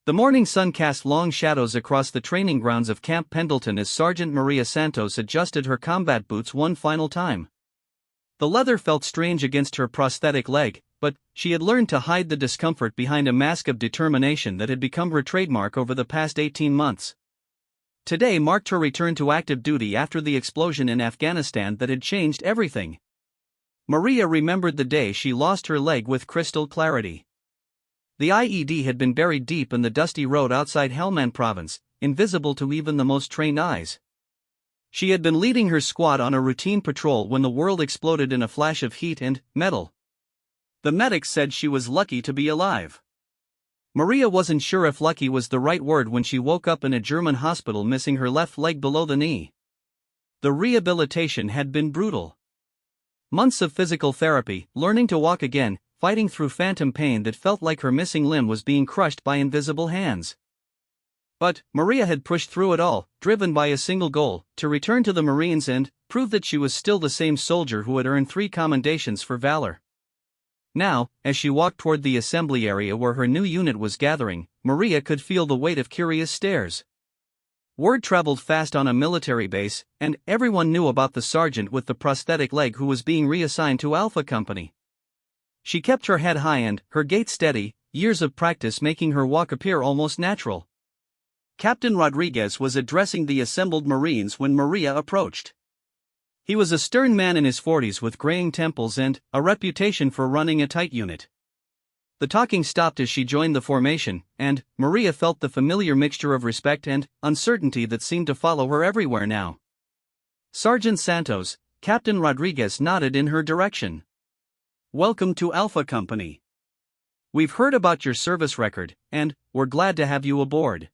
The morning sun cast long shadows across the training grounds of Camp Pendleton as Sergeant Maria Santos adjusted her combat boots one final time. The leather felt strange against her prosthetic leg, but she had learned to hide the discomfort behind a mask of determination that had become her trademark over the past 18 months. Today marked her return to active duty after the explosion in Afghanistan that had changed everything. Maria remembered the day she lost her leg with crystal clarity. The IED had been buried deep in the dusty road outside Helmand province, invisible to even the most trained eyes. She had been leading her squad on a routine patrol when the world exploded in a flash of heat and metal. The medics said she was lucky to be alive. Maria wasn't sure if lucky was the right word when she woke up in a German hospital missing her left leg below the knee. The rehabilitation had been brutal. Months of physical therapy, learning to walk again, fighting through phantom pain that felt like her missing limb was being crushed by invisible hands. But Maria had pushed through it all, driven by a single goal: to return to the Marines and prove that she was still the same soldier who had earned 3 commendations for valor. Now, as she walked toward the assembly area where her new unit was gathering, Maria could feel the weight of curious stares. Word traveled fast on a military base, and everyone knew about the sergeant with the prosthetic leg who was being reassigned to Alpha Company. She kept her head high and her gait steady, years of practice making her walk appear almost natural. Captain Rodriguez was addressing the assembled Marines when Maria approached. He was a stern man in his 40s with graying temples and a reputation for running a tight unit. The talking stopped as she joined the formation, and Maria felt the familiar mixture of respect and uncertainty that seemed to follow her everywhere now. "Sergeant Santos," Captain Rodriguez nodded in her direction. "Welcome to Alpha Company. We've heard about your service record, and we're glad to have you aboard."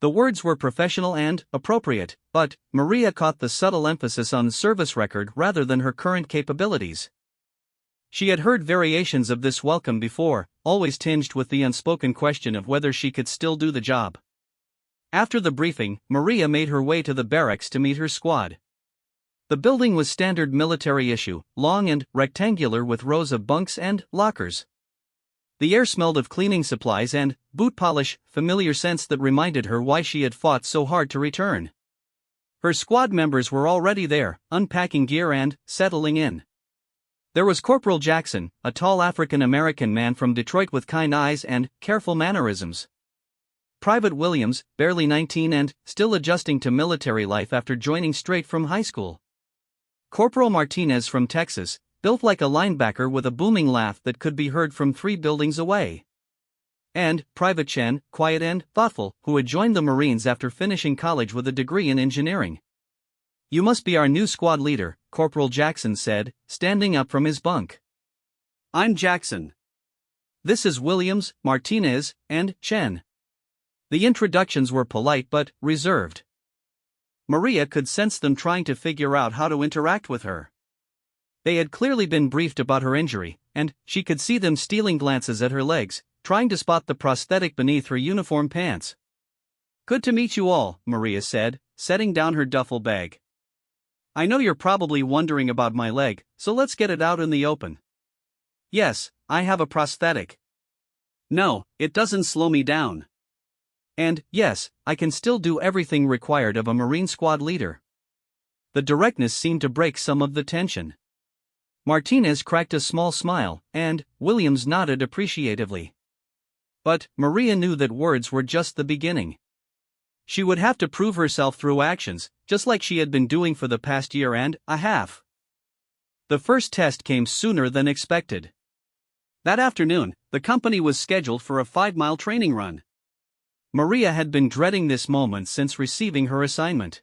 The words were professional and appropriate, but Maria caught the subtle emphasis on service record rather than her current capabilities. She had heard variations of this welcome before, always tinged with the unspoken question of whether she could still do the job. After the briefing, Maria made her way to the barracks to meet her squad. The building was standard military issue, long and rectangular with rows of bunks and lockers. The air smelled of cleaning supplies and boot polish, familiar scents that reminded her why she had fought so hard to return. Her squad members were already there, unpacking gear and settling in. There was Corporal Jackson, a tall African-American man from Detroit with kind eyes and careful mannerisms. Private Williams, barely 19 and still adjusting to military life after joining straight from high school. Corporal Martinez from Texas, built like a linebacker with a booming laugh that could be heard from 3 buildings away. And Private Chen, quiet and thoughtful, who had joined the Marines after finishing college with a degree in engineering. "You must be our new squad leader," Corporal Jackson said, standing up from his bunk. "I'm Jackson. This is Williams, Martinez, and Chen." The introductions were polite but reserved. Maria could sense them trying to figure out how to interact with her. They had clearly been briefed about her injury, and she could see them stealing glances at her legs, trying to spot the prosthetic beneath her uniform pants. "Good to meet you all," Maria said, setting down her duffel bag. "I know you're probably wondering about my leg, so let's get it out in the open. Yes, I have a prosthetic. No, it doesn't slow me down. And yes, I can still do everything required of a Marine squad leader." The directness seemed to break some of the tension. Martinez cracked a small smile, and Williams nodded appreciatively. But Maria knew that words were just the beginning. She would have to prove herself through actions, just like she had been doing for the past year and a half. The first test came sooner than expected. That afternoon, the company was scheduled for a 5-mile training run. Maria had been dreading this moment since receiving her assignment.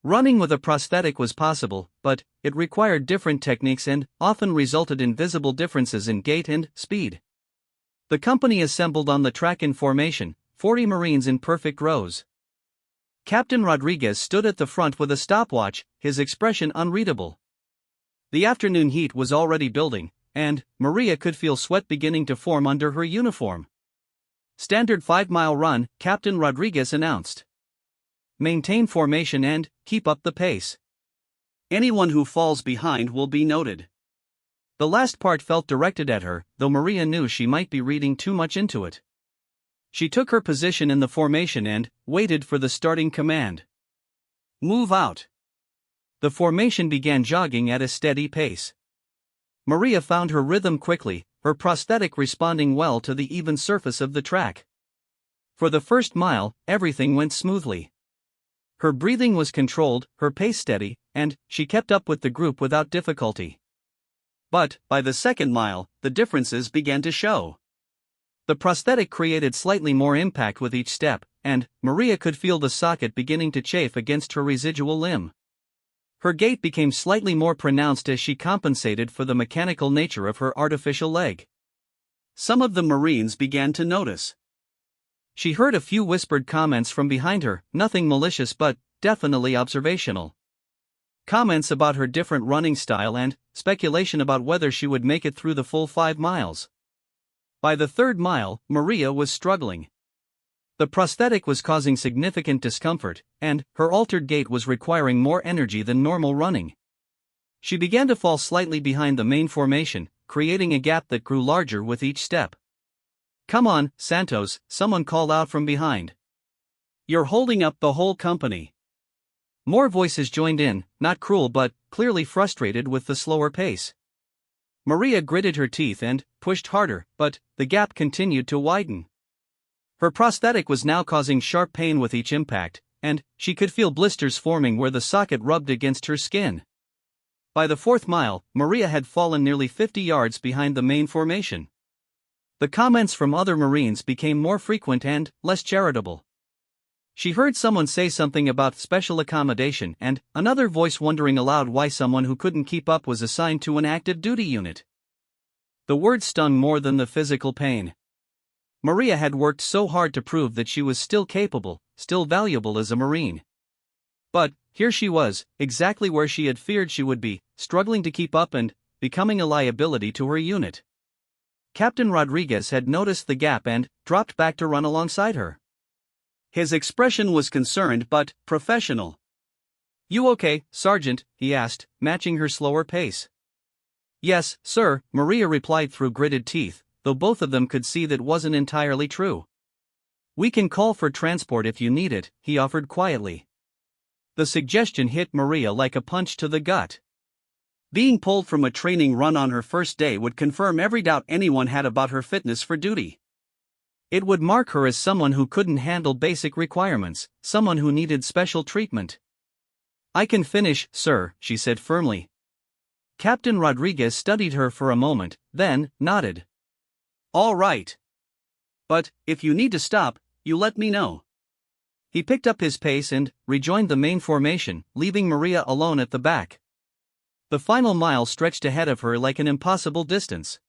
Running with a prosthetic was possible, but it required different techniques and often resulted in visible differences in gait and speed. The company assembled on the track in formation, 40 Marines in perfect rows. Captain Rodriguez stood at the front with a stopwatch, his expression unreadable. The afternoon heat was already building, and Maria could feel sweat beginning to form under her uniform. "Standard 5-mile run," Captain Rodriguez announced. "Maintain formation and keep up the pace. Anyone who falls behind will be noted." The last part felt directed at her, though Maria knew she might be reading too much into it. She took her position in the formation and waited for the starting command. Move out. The formation began jogging at a steady pace. Maria found her rhythm quickly, her prosthetic responding well to the even surface of the track. For the first mile, everything went smoothly. Her breathing was controlled, her pace steady, and she kept up with the group without difficulty. But, by the second mile, the differences began to show. The prosthetic created slightly more impact with each step, and Maria could feel the socket beginning to chafe against her residual limb. Her gait became slightly more pronounced as she compensated for the mechanical nature of her artificial leg. Some of the Marines began to notice. She heard a few whispered comments from behind her, nothing malicious but definitely observational. Comments about her different running style and speculation about whether she would make it through the full 5 miles. By the third mile, Maria was struggling. The prosthetic was causing significant discomfort, and her altered gait was requiring more energy than normal running. She began to fall slightly behind the main formation, creating a gap that grew larger with each step. "Come on, Santos," someone called out from behind. "You're holding up the whole company." More voices joined in, not cruel but clearly frustrated with the slower pace. Maria gritted her teeth and pushed harder, but the gap continued to widen. Her prosthetic was now causing sharp pain with each impact, and she could feel blisters forming where the socket rubbed against her skin. By the 4th mile, Maria had fallen nearly 50 yards behind the main formation. The comments from other Marines became more frequent and less charitable. She heard someone say something about special accommodation and another voice wondering aloud why someone who couldn't keep up was assigned to an active duty unit. The words stung more than the physical pain. Maria had worked so hard to prove that she was still capable, still valuable as a Marine. But here she was, exactly where she had feared she would be, struggling to keep up and becoming a liability to her unit. Captain Rodriguez had noticed the gap and dropped back to run alongside her. His expression was concerned but professional. "You okay, Sergeant?" he asked, matching her slower pace. "Yes, sir," Maria replied through gritted teeth, though both of them could see that wasn't entirely true. "We can call for transport if you need it," he offered quietly. The suggestion hit Maria like a punch to the gut. Being pulled from a training run on her first day would confirm every doubt anyone had about her fitness for duty. It would mark her as someone who couldn't handle basic requirements, someone who needed special treatment. "I can finish, sir," she said firmly. Captain Rodriguez studied her for a moment, then nodded. "All right. But if you need to stop, you let me know." He picked up his pace and rejoined the main formation, leaving Maria alone at the back. The final mile stretched ahead of her like an impossible distance.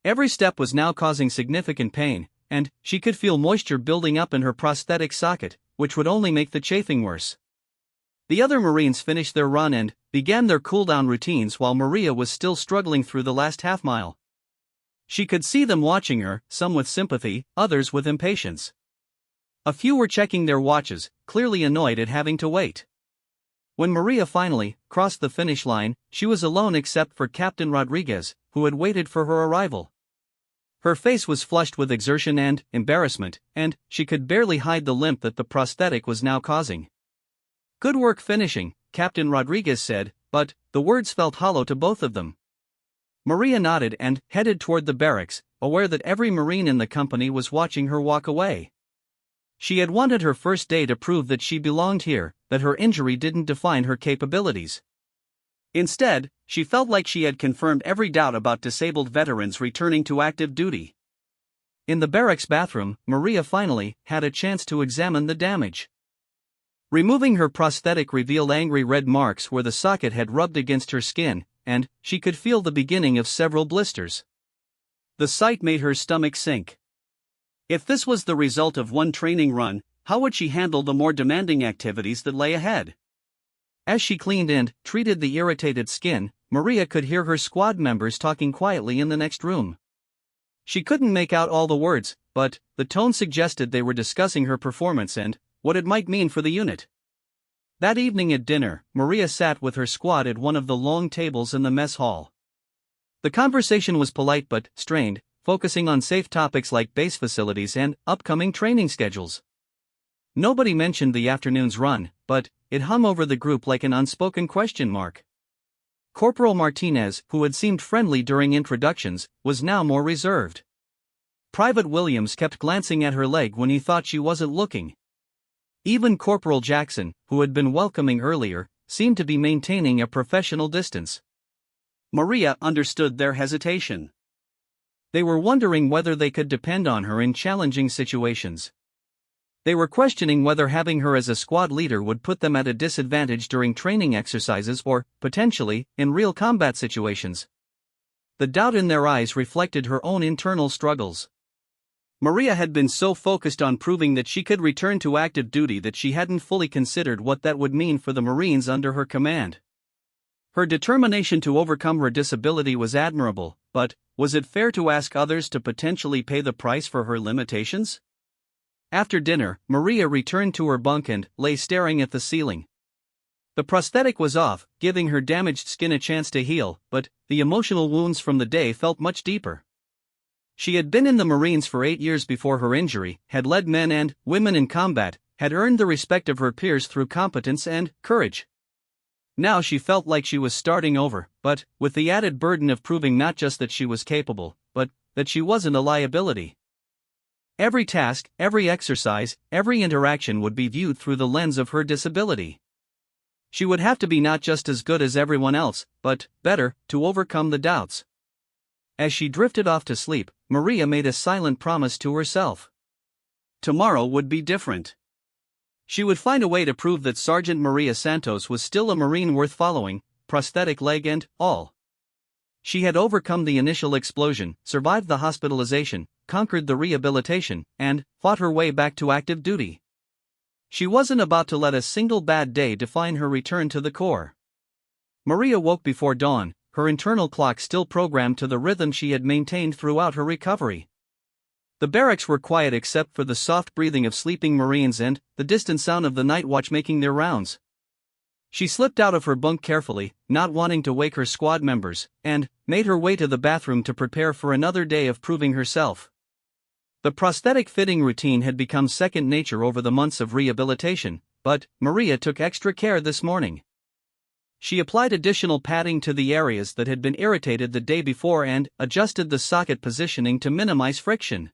Every step was now causing significant pain, and she could feel moisture building up in her prosthetic socket, which would only make the chafing worse. The other Marines finished their run and began their cool-down routines while Maria was still struggling through the last half-mile. She could see them watching her, some with sympathy, others with impatience. A few were checking their watches, clearly annoyed at having to wait. When Maria finally crossed the finish line, she was alone except for Captain Rodriguez, who had waited for her arrival. Her face was flushed with exertion and embarrassment, and she could barely hide the limp that the prosthetic was now causing. "Good work finishing," Captain Rodriguez said, but the words felt hollow to both of them. Maria nodded and headed toward the barracks, aware that every Marine in the company was watching her walk away. She had wanted her first day to prove that she belonged here, that her injury didn't define her capabilities. Instead, she felt like she had confirmed every doubt about disabled veterans returning to active duty. In the barracks bathroom, Maria finally had a chance to examine the damage. Removing her prosthetic revealed angry red marks where the socket had rubbed against her skin, and she could feel the beginning of several blisters. The sight made her stomach sink. If this was the result of one training run, how would she handle the more demanding activities that lay ahead? As she cleaned and treated the irritated skin, Maria could hear her squad members talking quietly in the next room. She couldn't make out all the words, but the tone suggested they were discussing her performance and what it might mean for the unit. That evening at dinner, Maria sat with her squad at one of the long tables in the mess hall. The conversation was polite but strained, focusing on safe topics like base facilities and upcoming training schedules. Nobody mentioned the afternoon's run, but it hung over the group like an unspoken question mark. Corporal Martinez, who had seemed friendly during introductions, was now more reserved. Private Williams kept glancing at her leg when he thought she wasn't looking. Even Corporal Jackson, who had been welcoming earlier, seemed to be maintaining a professional distance. Maria understood their hesitation. They were wondering whether they could depend on her in challenging situations. They were questioning whether having her as a squad leader would put them at a disadvantage during training exercises or, potentially, in real combat situations. The doubt in their eyes reflected her own internal struggles. Maria had been so focused on proving that she could return to active duty that she hadn't fully considered what that would mean for the Marines under her command. Her determination to overcome her disability was admirable, but was it fair to ask others to potentially pay the price for her limitations? After dinner, Maria returned to her bunk and lay staring at the ceiling. The prosthetic was off, giving her damaged skin a chance to heal, but the emotional wounds from the day felt much deeper. She had been in the Marines for 8 years before her injury, had led men and women in combat, had earned the respect of her peers through competence and courage. Now she felt like she was starting over, but with the added burden of proving not just that she was capable, but that she wasn't a liability. Every task, every exercise, every interaction would be viewed through the lens of her disability. She would have to be not just as good as everyone else, but better, to overcome the doubts. As she drifted off to sleep, Maria made a silent promise to herself. Tomorrow would be different. She would find a way to prove that Sergeant Maria Santos was still a Marine worth following, prosthetic leg and all. She had overcome the initial explosion, survived the hospitalization, conquered the rehabilitation, and fought her way back to active duty. She wasn't about to let a single bad day define her return to the Corps. Maria woke before dawn, her internal clock still programmed to the rhythm she had maintained throughout her recovery. The barracks were quiet except for the soft breathing of sleeping Marines and the distant sound of the night watch making their rounds. She slipped out of her bunk carefully, not wanting to wake her squad members, and made her way to the bathroom to prepare for another day of proving herself. The prosthetic fitting routine had become second nature over the months of rehabilitation, but Maria took extra care this morning. She applied additional padding to the areas that had been irritated the day before and adjusted the socket positioning to minimize friction.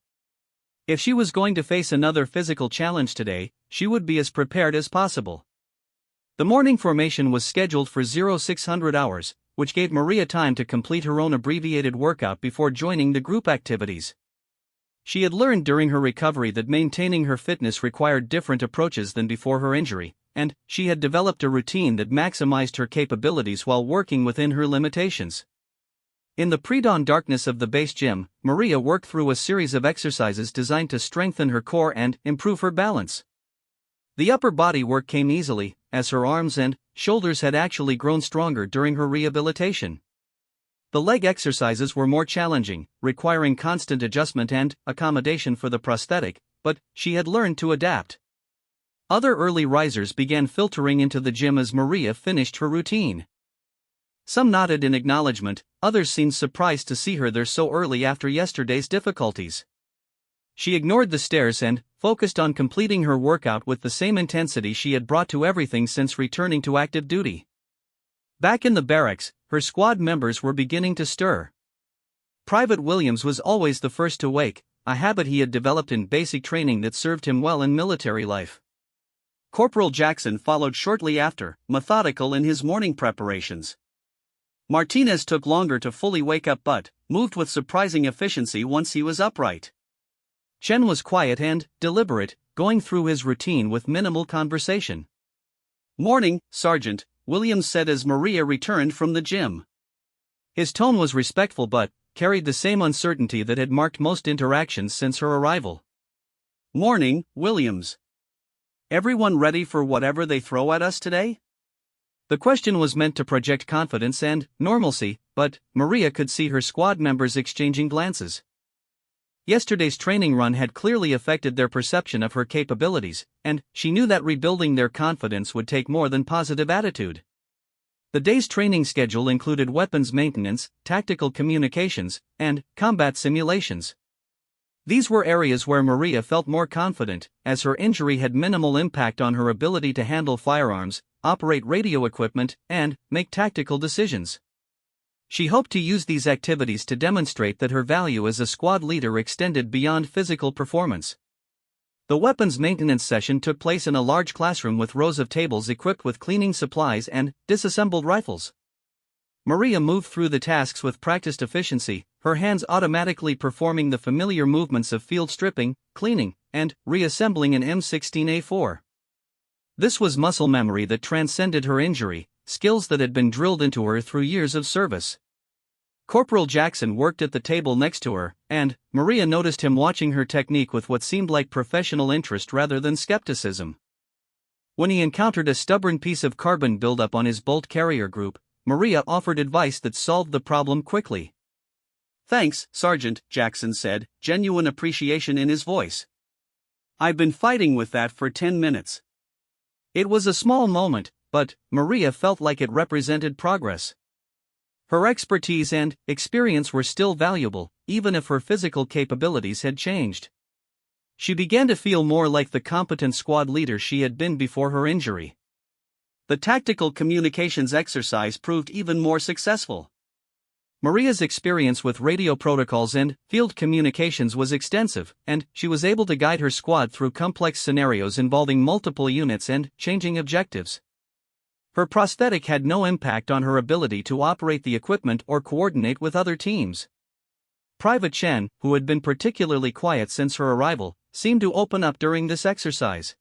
If she was going to face another physical challenge today, she would be as prepared as possible. The morning formation was scheduled for 0600 hours, which gave Maria time to complete her own abbreviated workout before joining the group activities. She had learned during her recovery that maintaining her fitness required different approaches than before her injury, and she had developed a routine that maximized her capabilities while working within her limitations. In the pre-dawn darkness of the base gym, Maria worked through a series of exercises designed to strengthen her core and improve her balance. The upper body work came easily, as her arms and shoulders had actually grown stronger during her rehabilitation. The leg exercises were more challenging, requiring constant adjustment and accommodation for the prosthetic, but she had learned to adapt. Other early risers began filtering into the gym as Maria finished her routine. Some nodded in acknowledgement, others seemed surprised to see her there so early after yesterday's difficulties. She ignored the stares and focused on completing her workout with the same intensity she had brought to everything since returning to active duty. Back in the barracks, her squad members were beginning to stir. Private Williams was always the first to wake, a habit he had developed in basic training that served him well in military life. Corporal Jackson followed shortly after, methodical in his morning preparations. Martinez took longer to fully wake up but moved with surprising efficiency once he was upright. Chen was quiet and deliberate, going through his routine with minimal conversation. "Morning, Sergeant," Williams said as Maria returned from the gym. His tone was respectful but carried the same uncertainty that had marked most interactions since her arrival. "Morning, Williams. Everyone ready for whatever they throw at us today?" The question was meant to project confidence and normalcy, but Maria could see her squad members exchanging glances. Yesterday's training run had clearly affected their perception of her capabilities, and she knew that rebuilding their confidence would take more than positive attitude. The day's training schedule included weapons maintenance, tactical communications, and combat simulations. These were areas where Maria felt more confident, as her injury had minimal impact on her ability to handle firearms, operate radio equipment, and make tactical decisions. She hoped to use these activities to demonstrate that her value as a squad leader extended beyond physical performance. The weapons maintenance session took place in a large classroom with rows of tables equipped with cleaning supplies and disassembled rifles. Maria moved through the tasks with practiced efficiency, her hands automatically performing the familiar movements of field stripping, cleaning, and reassembling an M16A4. This was muscle memory that transcended her injury, skills that had been drilled into her through years of service. Corporal Jackson worked at the table next to her, and Maria noticed him watching her technique with what seemed like professional interest rather than skepticism. When he encountered a stubborn piece of carbon buildup on his bolt carrier group, Maria offered advice that solved the problem quickly. "Thanks, Sergeant," Jackson said, genuine appreciation in his voice. "I've been fighting with that for 10 minutes. It was a small moment, but Maria felt like it represented progress. Her expertise and experience were still valuable, even if her physical capabilities had changed. She began to feel more like the competent squad leader she had been before her injury. The tactical communications exercise proved even more successful. Maria's experience with radio protocols and field communications was extensive, and she was able to guide her squad through complex scenarios involving multiple units and changing objectives. Her prosthetic had no impact on her ability to operate the equipment or coordinate with other teams. Private Chen, who had been particularly quiet since her arrival, seemed to open up during this exercise.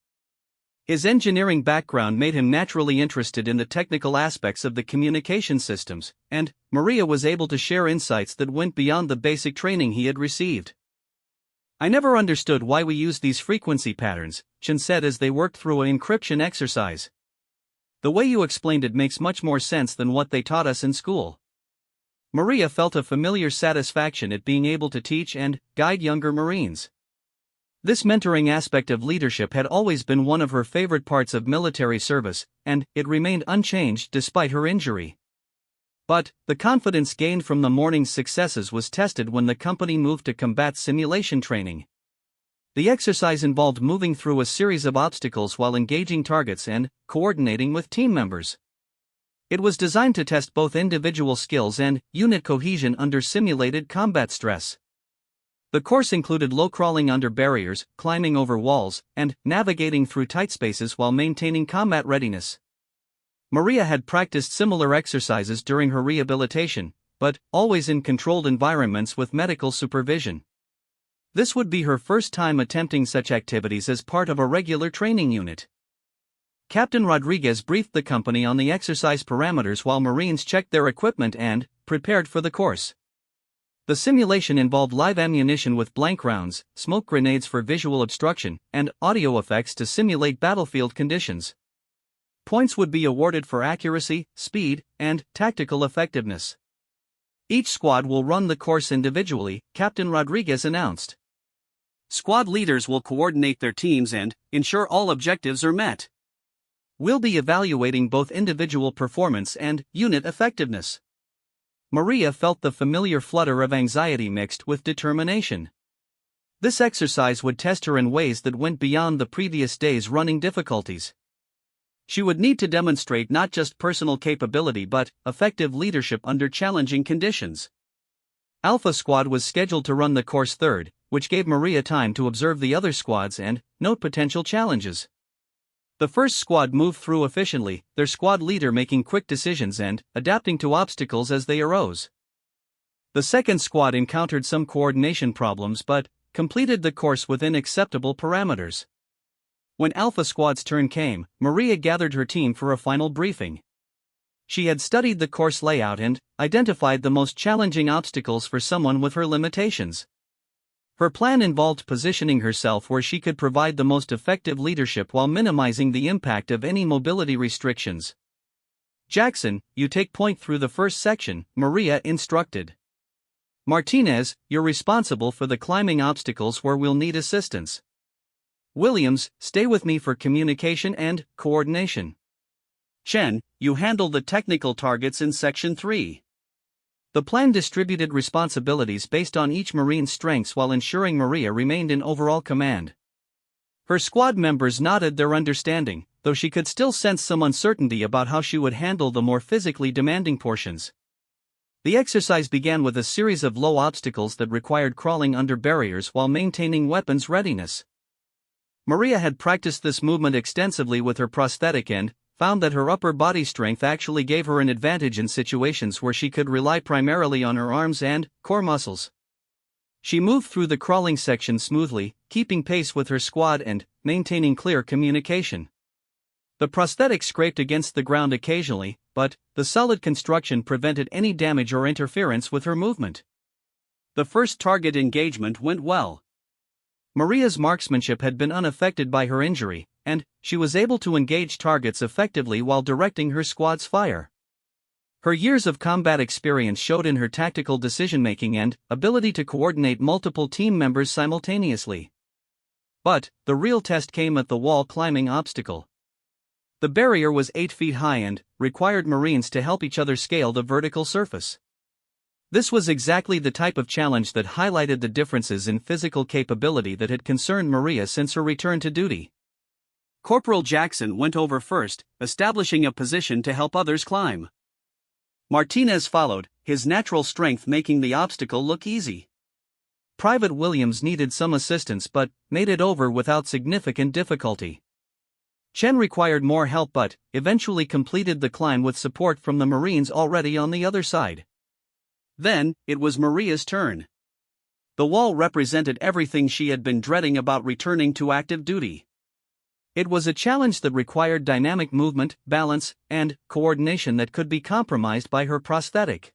His engineering background made him naturally interested in the technical aspects of the communication systems, and Maria was able to share insights that went beyond the basic training he had received. "I never understood why we use these frequency patterns," Chen said as they worked through an encryption exercise. "The way you explained it makes much more sense than what they taught us in school." Maria felt a familiar satisfaction at being able to teach and guide younger Marines. This mentoring aspect of leadership had always been one of her favorite parts of military service, and it remained unchanged despite her injury. But the confidence gained from the morning's successes was tested when the company moved to combat simulation training. The exercise involved moving through a series of obstacles while engaging targets and coordinating with team members. It was designed to test both individual skills and unit cohesion under simulated combat stress. The course included low crawling under barriers, climbing over walls, and navigating through tight spaces while maintaining combat readiness. Maria had practiced similar exercises during her rehabilitation, but always in controlled environments with medical supervision. This would be her first time attempting such activities as part of a regular training unit. Captain Rodriguez briefed the company on the exercise parameters while Marines checked their equipment and prepared for the course. The simulation involved live ammunition with blank rounds, smoke grenades for visual obstruction, and audio effects to simulate battlefield conditions. Points would be awarded for accuracy, speed, and tactical effectiveness. "Each squad will run the course individually," Captain Rodriguez announced. "Squad leaders will coordinate their teams and ensure all objectives are met. We'll be evaluating both individual performance and unit effectiveness." Maria felt the familiar flutter of anxiety mixed with determination. This exercise would test her in ways that went beyond the previous day's running difficulties. She would need to demonstrate not just personal capability but effective leadership under challenging conditions. Alpha Squad was scheduled to run the course third, which gave Maria time to observe the other squads and note potential challenges. The first squad moved through efficiently, their squad leader making quick decisions and adapting to obstacles as they arose. The second squad encountered some coordination problems but completed the course within acceptable parameters. When Alpha Squad's turn came, Maria gathered her team for a final briefing. She had studied the course layout and identified the most challenging obstacles for someone with her limitations. Her plan involved positioning herself where she could provide the most effective leadership while minimizing the impact of any mobility restrictions. "Jackson, you take point through the first section," Maria instructed. "Martinez, you're responsible for the climbing obstacles where we'll need assistance. Williams, stay with me for communication and coordination. Chen, you handle the technical targets in Section 3. The plan distributed responsibilities based on each Marine's strengths while ensuring Maria remained in overall command. Her squad members nodded their understanding, though she could still sense some uncertainty about how she would handle the more physically demanding portions. The exercise began with a series of low obstacles that required crawling under barriers while maintaining weapons readiness. Maria had practiced this movement extensively with her prosthetic and found that her upper body strength actually gave her an advantage in situations where she could rely primarily on her arms and core muscles. She moved through the crawling section smoothly, keeping pace with her squad and maintaining clear communication. The prosthetic scraped against the ground occasionally, but the solid construction prevented any damage or interference with her movement. The first target engagement went well. Maria's marksmanship had been unaffected by her injury, and she was able to engage targets effectively while directing her squad's fire. Her years of combat experience showed in her tactical decision-making and ability to coordinate multiple team members simultaneously. But the real test came at the wall climbing obstacle. The barrier was 8 feet high and required Marines to help each other scale the vertical surface. This was exactly the type of challenge that highlighted the differences in physical capability that had concerned Maria since her return to duty. Corporal Jackson went over first, establishing a position to help others climb. Martinez followed, his natural strength making the obstacle look easy. Private Williams needed some assistance but made it over without significant difficulty. Chen required more help but eventually completed the climb with support from the Marines already on the other side. Then, it was Maria's turn. The wall represented everything she had been dreading about returning to active duty. It was a challenge that required dynamic movement, balance, and coordination that could be compromised by her prosthetic.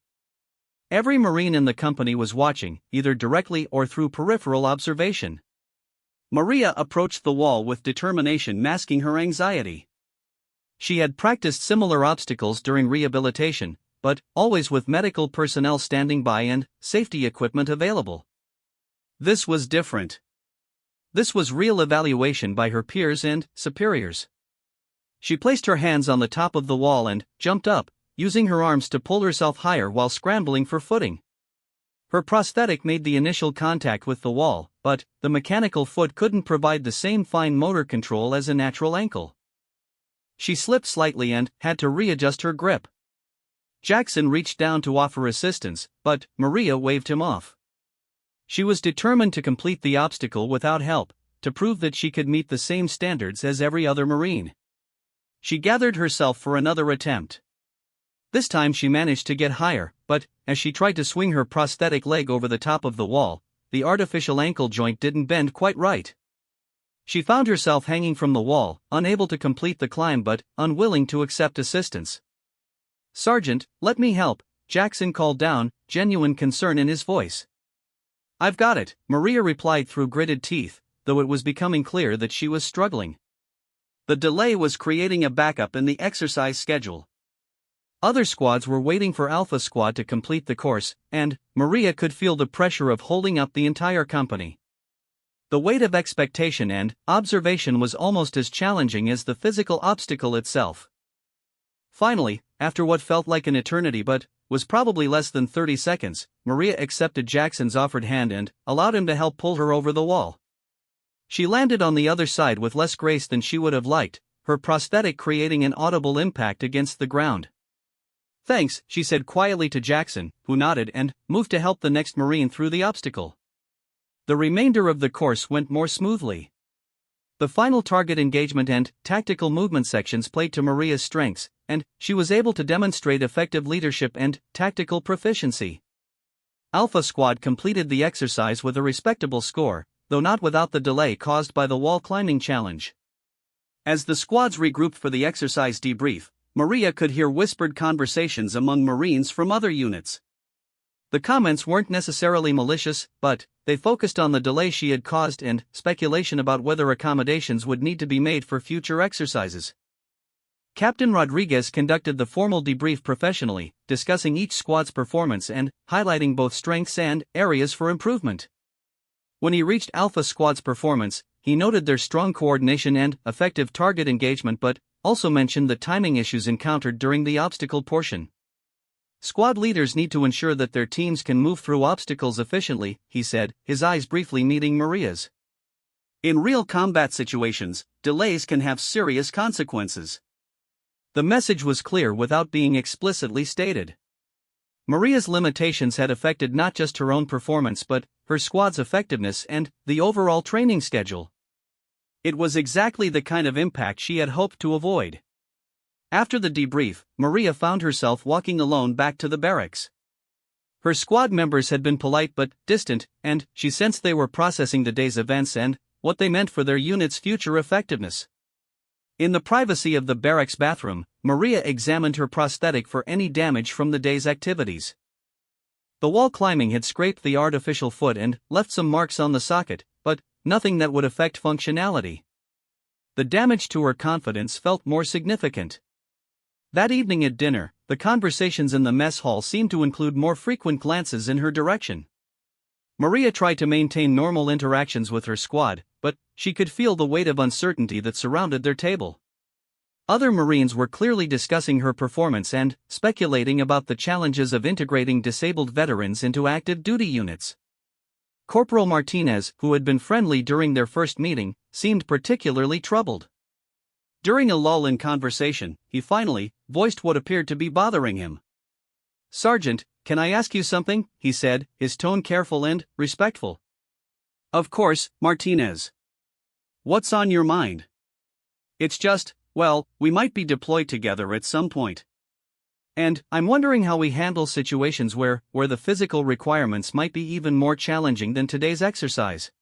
Every Marine in the company was watching, either directly or through peripheral observation. Maria approached the wall with determination masking her anxiety. She had practiced similar obstacles during rehabilitation, but always with medical personnel standing by and safety equipment available. This was different. This was real evaluation by her peers and superiors. She placed her hands on the top of the wall and jumped up, using her arms to pull herself higher while scrambling for footing. Her prosthetic made the initial contact with the wall, but the mechanical foot couldn't provide the same fine motor control as a natural ankle. She slipped slightly and had to readjust her grip. Jackson reached down to offer assistance, but Maria waved him off. She was determined to complete the obstacle without help, to prove that she could meet the same standards as every other Marine. She gathered herself for another attempt. This time she managed to get higher, but as she tried to swing her prosthetic leg over the top of the wall, the artificial ankle joint didn't bend quite right. She found herself hanging from the wall, unable to complete the climb but unwilling to accept assistance. "Sergeant, let me help," Jackson called down, genuine concern in his voice. "I've got it," Maria replied through gritted teeth, though it was becoming clear that she was struggling. The delay was creating a backup in the exercise schedule. Other squads were waiting for Alpha Squad to complete the course, and Maria could feel the pressure of holding up the entire company. The weight of expectation and observation was almost as challenging as the physical obstacle itself. Finally, after what felt like an eternity but was probably less than 30 seconds, Maria accepted Jackson's offered hand and allowed him to help pull her over the wall. She landed on the other side with less grace than she would have liked, her prosthetic creating an audible impact against the ground. "Thanks," she said quietly to Jackson, who nodded and moved to help the next Marine through the obstacle. The remainder of the course went more smoothly. The final target engagement and tactical movement sections played to Maria's strengths, and she was able to demonstrate effective leadership and tactical proficiency. Alpha Squad completed the exercise with a respectable score, though not without the delay caused by the wall climbing challenge. As the squads regrouped for the exercise debrief, Maria could hear whispered conversations among Marines from other units. The comments weren't necessarily malicious, but they focused on the delay she had caused and speculation about whether accommodations would need to be made for future exercises. Captain Rodriguez conducted the formal debrief professionally, discussing each squad's performance and highlighting both strengths and areas for improvement. When he reached Alpha Squad's performance, he noted their strong coordination and effective target engagement but also mentioned the timing issues encountered during the obstacle portion. Squad leaders need to ensure that their teams can move through obstacles efficiently, he said, his eyes briefly meeting Maria's. In real combat situations, delays can have serious consequences. The message was clear without being explicitly stated. Maria's limitations had affected not just her own performance but her squad's effectiveness and the overall training schedule. It was exactly the kind of impact she had hoped to avoid. After the debrief, Maria found herself walking alone back to the barracks. Her squad members had been polite but distant, and she sensed they were processing the day's events and what they meant for their unit's future effectiveness. In the privacy of the barracks bathroom, Maria examined her prosthetic for any damage from the day's activities. The wall climbing had scraped the artificial foot and left some marks on the socket, but nothing that would affect functionality. The damage to her confidence felt more significant. That evening at dinner, the conversations in the mess hall seemed to include more frequent glances in her direction. Maria tried to maintain normal interactions with her squad, but she could feel the weight of uncertainty that surrounded their table. Other Marines were clearly discussing her performance and speculating about the challenges of integrating disabled veterans into active duty units. Corporal Martinez, who had been friendly during their first meeting, seemed particularly troubled. During a lull in conversation, he finally voiced what appeared to be bothering him. "Sergeant, can I ask you something?" he said, his tone careful and respectful. "Of course, Martinez. What's on your mind?" "It's just, well, we might be deployed together at some point. And I'm wondering how we handle situations where the physical requirements might be even more challenging than today's exercise."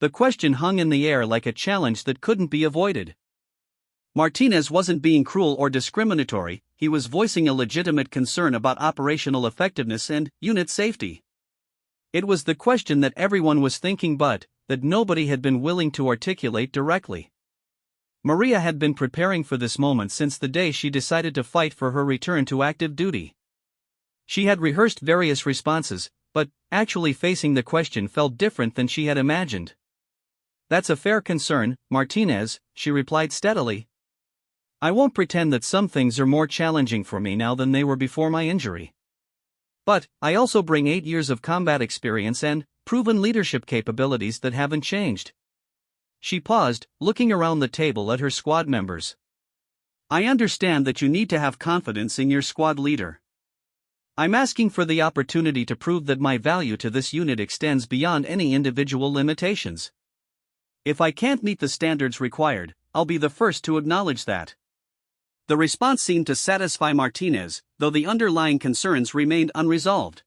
The question hung in the air like a challenge that couldn't be avoided. Martinez wasn't being cruel or discriminatory, he was voicing a legitimate concern about operational effectiveness and unit safety. It was the question that everyone was thinking but that nobody had been willing to articulate directly. Maria had been preparing for this moment since the day she decided to fight for her return to active duty. She had rehearsed various responses, but actually facing the question felt different than she had imagined. "That's a fair concern, Martinez," she replied steadily. "I won't pretend that some things are more challenging for me now than they were before my injury. But I also bring 8 years of combat experience and proven leadership capabilities that haven't changed." She paused, looking around the table at her squad members. "I understand that you need to have confidence in your squad leader. I'm asking for the opportunity to prove that my value to this unit extends beyond any individual limitations. If I can't meet the standards required, I'll be the first to acknowledge that." The response seemed to satisfy Martinez, though the underlying concerns remained unresolved.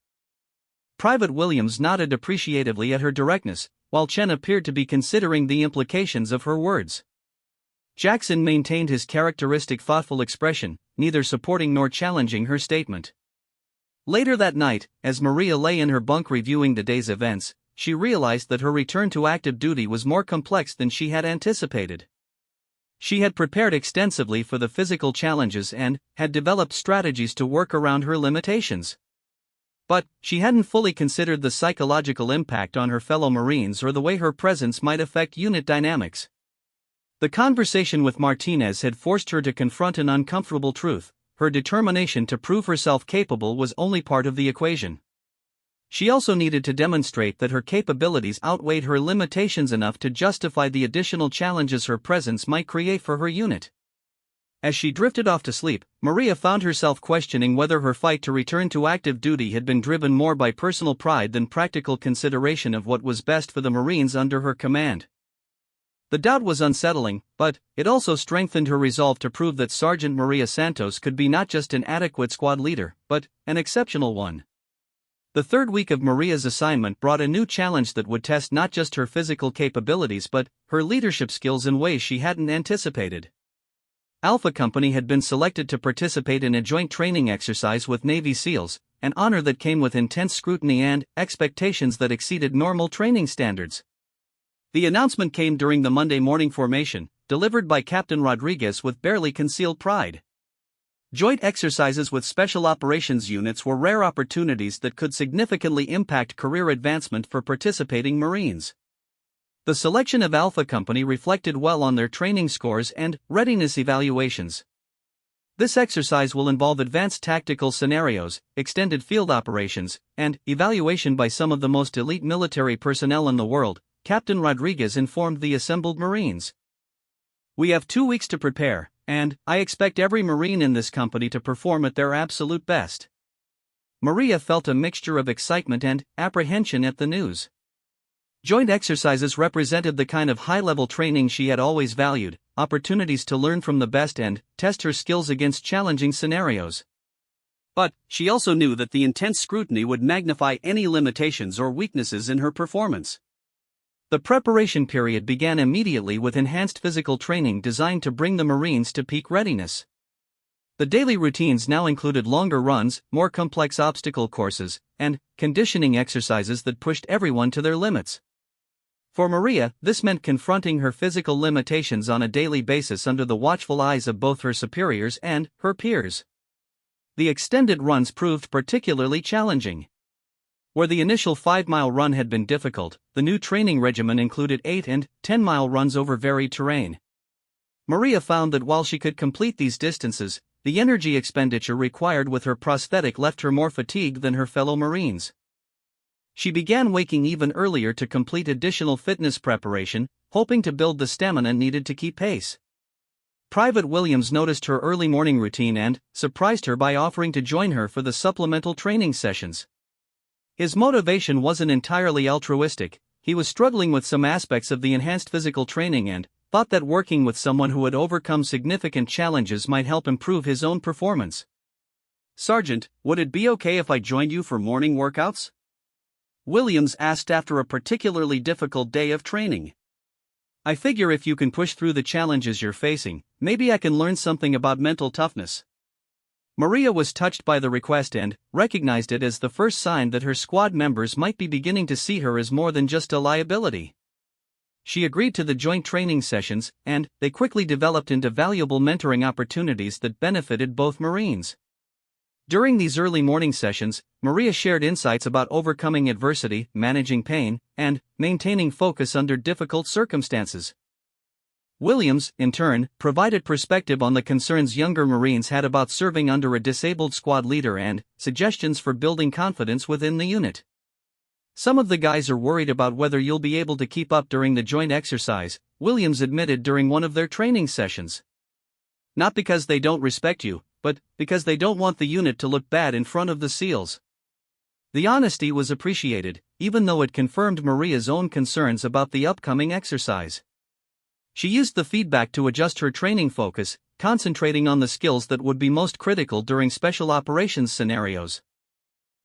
Private Williams nodded appreciatively at her directness, while Chen appeared to be considering the implications of her words. Jackson maintained his characteristic thoughtful expression, neither supporting nor challenging her statement. Later that night, as Maria lay in her bunk reviewing the day's events, she realized that her return to active duty was more complex than she had anticipated. She had prepared extensively for the physical challenges and had developed strategies to work around her limitations. But she hadn't fully considered the psychological impact on her fellow Marines or the way her presence might affect unit dynamics. The conversation with Martinez had forced her to confront an uncomfortable truth: her determination to prove herself capable was only part of the equation. She also needed to demonstrate that her capabilities outweighed her limitations enough to justify the additional challenges her presence might create for her unit. As she drifted off to sleep, Maria found herself questioning whether her fight to return to active duty had been driven more by personal pride than practical consideration of what was best for the Marines under her command. The doubt was unsettling, but it also strengthened her resolve to prove that Sergeant Maria Santos could be not just an adequate squad leader, but an exceptional one. The third week of Maria's assignment brought a new challenge that would test not just her physical capabilities but her leadership skills in ways she hadn't anticipated. Alpha Company had been selected to participate in a joint training exercise with Navy SEALs, an honor that came with intense scrutiny and expectations that exceeded normal training standards. The announcement came during the Monday morning formation, delivered by Captain Rodriguez with barely concealed pride. Joint exercises with special operations units were rare opportunities that could significantly impact career advancement for participating Marines. The selection of Alpha Company reflected well on their training scores and readiness evaluations. This exercise will involve advanced tactical scenarios, extended field operations, and evaluation by some of the most elite military personnel in the world, Captain Rodriguez informed the assembled Marines. We have 2 weeks to prepare, and I expect every Marine in this company to perform at their absolute best. Maria felt a mixture of excitement and apprehension at the news. Joint exercises represented the kind of high-level training she had always valued, opportunities to learn from the best and test her skills against challenging scenarios. But she also knew that the intense scrutiny would magnify any limitations or weaknesses in her performance. The preparation period began immediately with enhanced physical training designed to bring the Marines to peak readiness. The daily routines now included longer runs, more complex obstacle courses, and conditioning exercises that pushed everyone to their limits. For Maria, this meant confronting her physical limitations on a daily basis under the watchful eyes of both her superiors and her peers. The extended runs proved particularly challenging. Where the initial 5-mile run had been difficult, the new training regimen included 8 and 10-mile runs over varied terrain. Maria found that while she could complete these distances, the energy expenditure required with her prosthetic left her more fatigued than her fellow Marines. She began waking even earlier to complete additional fitness preparation, hoping to build the stamina needed to keep pace. Private Williams noticed her early morning routine and surprised her by offering to join her for the supplemental training sessions. His motivation wasn't entirely altruistic. He was struggling with some aspects of the enhanced physical training and thought that working with someone who had overcome significant challenges might help improve his own performance. "Sergeant, would it be okay if I joined you for morning workouts?" Williams asked after a particularly difficult day of training. "I figure if you can push through the challenges you're facing, maybe I can learn something about mental toughness." Maria was touched by the request and recognized it as the first sign that her squad members might be beginning to see her as more than just a liability. She agreed to the joint training sessions, and they quickly developed into valuable mentoring opportunities that benefited both Marines. During these early morning sessions, Maria shared insights about overcoming adversity, managing pain, and maintaining focus under difficult circumstances. Williams, in turn, provided perspective on the concerns younger Marines had about serving under a disabled squad leader and suggestions for building confidence within the unit. "Some of the guys are worried about whether you'll be able to keep up during the joint exercise," Williams admitted during one of their training sessions. "Not because they don't respect you, but because they don't want the unit to look bad in front of the SEALs." The honesty was appreciated, even though it confirmed Maria's own concerns about the upcoming exercise. She used the feedback to adjust her training focus, concentrating on the skills that would be most critical during special operations scenarios.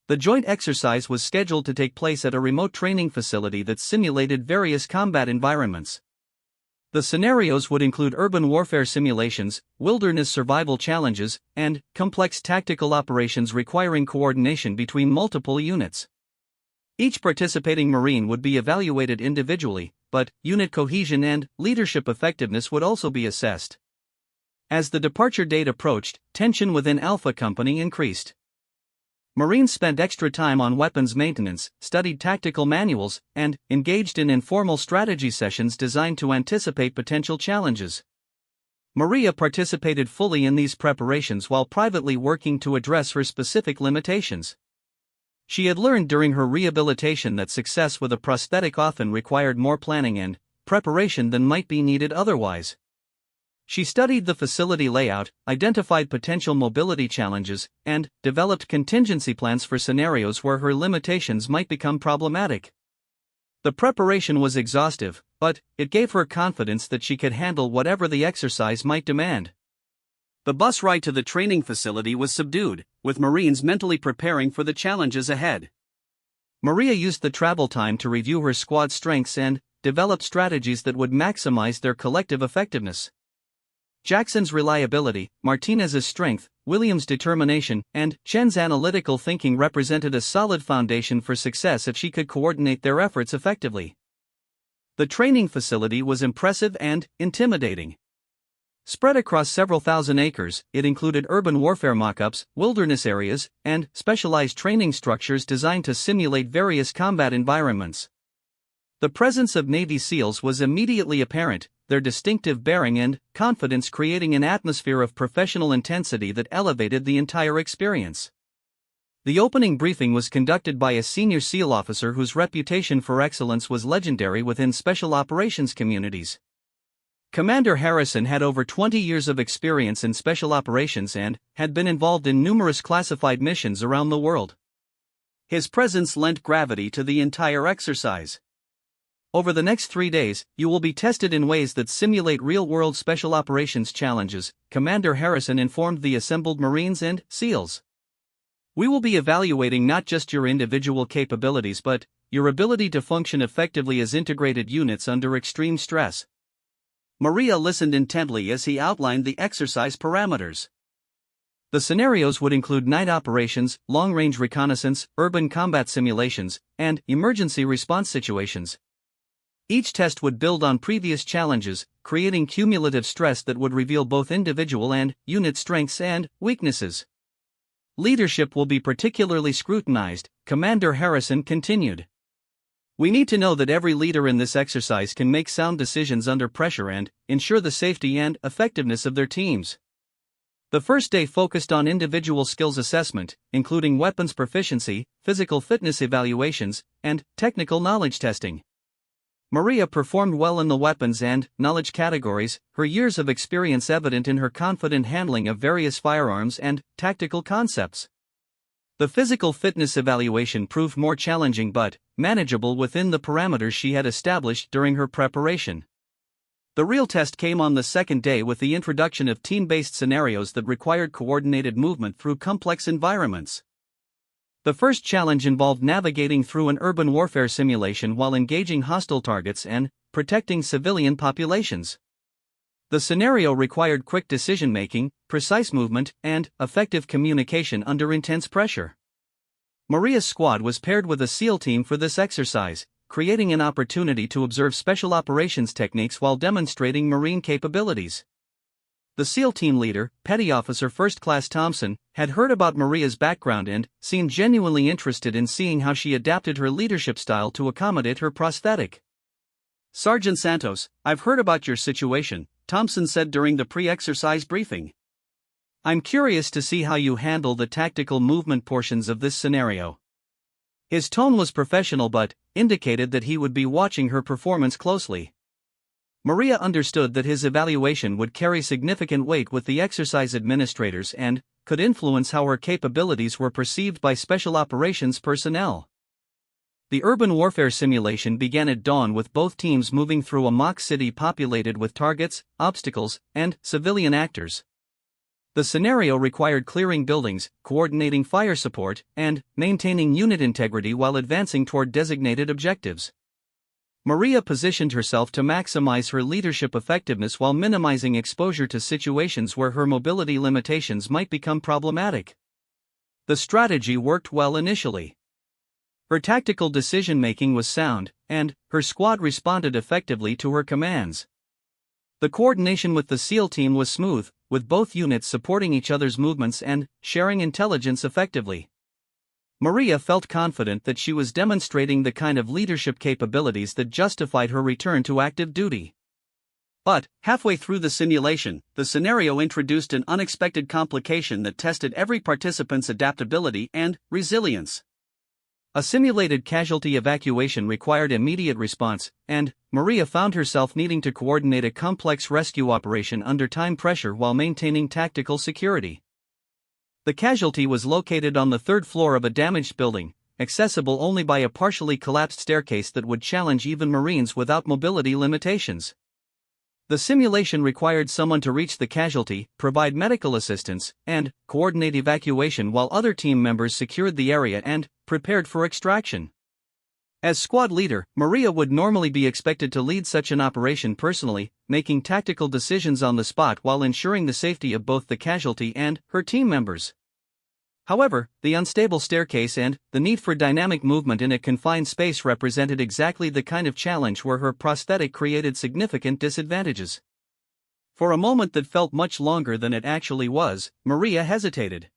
The joint exercise was scheduled to take place at a remote training facility that simulated various combat environments. The scenarios would include urban warfare simulations, wilderness survival challenges, and complex tactical operations requiring coordination between multiple units. Each participating Marine would be evaluated individually, but unit cohesion and leadership effectiveness would also be assessed. As the departure date approached, tension within Alpha Company increased. Marines spent extra time on weapons maintenance, studied tactical manuals, and engaged in informal strategy sessions designed to anticipate potential challenges. Maria participated fully in these preparations while privately working to address her specific limitations. She had learned during her rehabilitation that success with a prosthetic often required more planning and preparation than might be needed otherwise. She studied the facility layout, identified potential mobility challenges, and developed contingency plans for scenarios where her limitations might become problematic. The preparation was exhaustive, but it gave her confidence that she could handle whatever the exercise might demand. The bus ride to the training facility was subdued, with Marines mentally preparing for the challenges ahead. Maria used the travel time to review her squad's strengths and develop strategies that would maximize their collective effectiveness. Jackson's reliability, Martinez's strength, Williams' determination, and Chen's analytical thinking represented a solid foundation for success if she could coordinate their efforts effectively. The training facility was impressive and intimidating. Spread across several thousand acres, it included urban warfare mock-ups, wilderness areas, and specialized training structures designed to simulate various combat environments. The presence of Navy SEALs was immediately apparent, their distinctive bearing and confidence creating an atmosphere of professional intensity that elevated the entire experience. The opening briefing was conducted by a senior SEAL officer whose reputation for excellence was legendary within special operations communities. Commander Harrison had over 20 years of experience in special operations and had been involved in numerous classified missions around the world. His presence lent gravity to the entire exercise. Over the next 3 days, you will be tested in ways that simulate real-world special operations challenges, Commander Harrison informed the assembled Marines and SEALs. We will be evaluating not just your individual capabilities but your ability to function effectively as integrated units under extreme stress. Maria listened intently as he outlined the exercise parameters. The scenarios would include night operations, long-range reconnaissance, urban combat simulations, and emergency response situations. Each test would build on previous challenges, creating cumulative stress that would reveal both individual and unit strengths and weaknesses. Leadership will be particularly scrutinized, Commander Harrison continued. We need to know that every leader in this exercise can make sound decisions under pressure and ensure the safety and effectiveness of their teams. The first day focused on individual skills assessment, including weapons proficiency, physical fitness evaluations, and technical knowledge testing. Maria performed well in the weapons and knowledge categories, her years of experience evident in her confident handling of various firearms and tactical concepts. The physical fitness evaluation proved more challenging but manageable within the parameters she had established during her preparation. The real test came on the second day with the introduction of team-based scenarios that required coordinated movement through complex environments. The first challenge involved navigating through an urban warfare simulation while engaging hostile targets and protecting civilian populations. The scenario required quick decision-making, precise movement, and effective communication under intense pressure. Maria's squad was paired with a SEAL team for this exercise, creating an opportunity to observe special operations techniques while demonstrating Marine capabilities. The SEAL team leader, Petty Officer First Class Thompson, had heard about Maria's background and seemed genuinely interested in seeing how she adapted her leadership style to accommodate her prosthetic. Sergeant Santos, I've heard about your situation, Thompson said during the pre-exercise briefing. I'm curious to see how you handle the tactical movement portions of this scenario. His tone was professional but indicated that he would be watching her performance closely. Maria understood that his evaluation would carry significant weight with the exercise administrators and could influence how her capabilities were perceived by special operations personnel. The urban warfare simulation began at dawn with both teams moving through a mock city populated with targets, obstacles, and civilian actors. The scenario required clearing buildings, coordinating fire support, and maintaining unit integrity while advancing toward designated objectives. Maria positioned herself to maximize her leadership effectiveness while minimizing exposure to situations where her mobility limitations might become problematic. The strategy worked well initially. Her tactical decision-making was sound, and her squad responded effectively to her commands. The coordination with the SEAL team was smooth, with both units supporting each other's movements and sharing intelligence effectively. Maria felt confident that she was demonstrating the kind of leadership capabilities that justified her return to active duty. But, halfway through the simulation, the scenario introduced an unexpected complication that tested every participant's adaptability and resilience. A simulated casualty evacuation required immediate response, and Maria found herself needing to coordinate a complex rescue operation under time pressure while maintaining tactical security. The casualty was located on the third floor of a damaged building, accessible only by a partially collapsed staircase that would challenge even Marines without mobility limitations. The simulation required someone to reach the casualty, provide medical assistance, and coordinate evacuation while other team members secured the area and prepared for extraction. As squad leader, Maria would normally be expected to lead such an operation personally, making tactical decisions on the spot while ensuring the safety of both the casualty and her team members. However, the unstable staircase and the need for dynamic movement in a confined space represented exactly the kind of challenge where her prosthetic created significant disadvantages. For a moment that felt much longer than it actually was, Maria hesitated.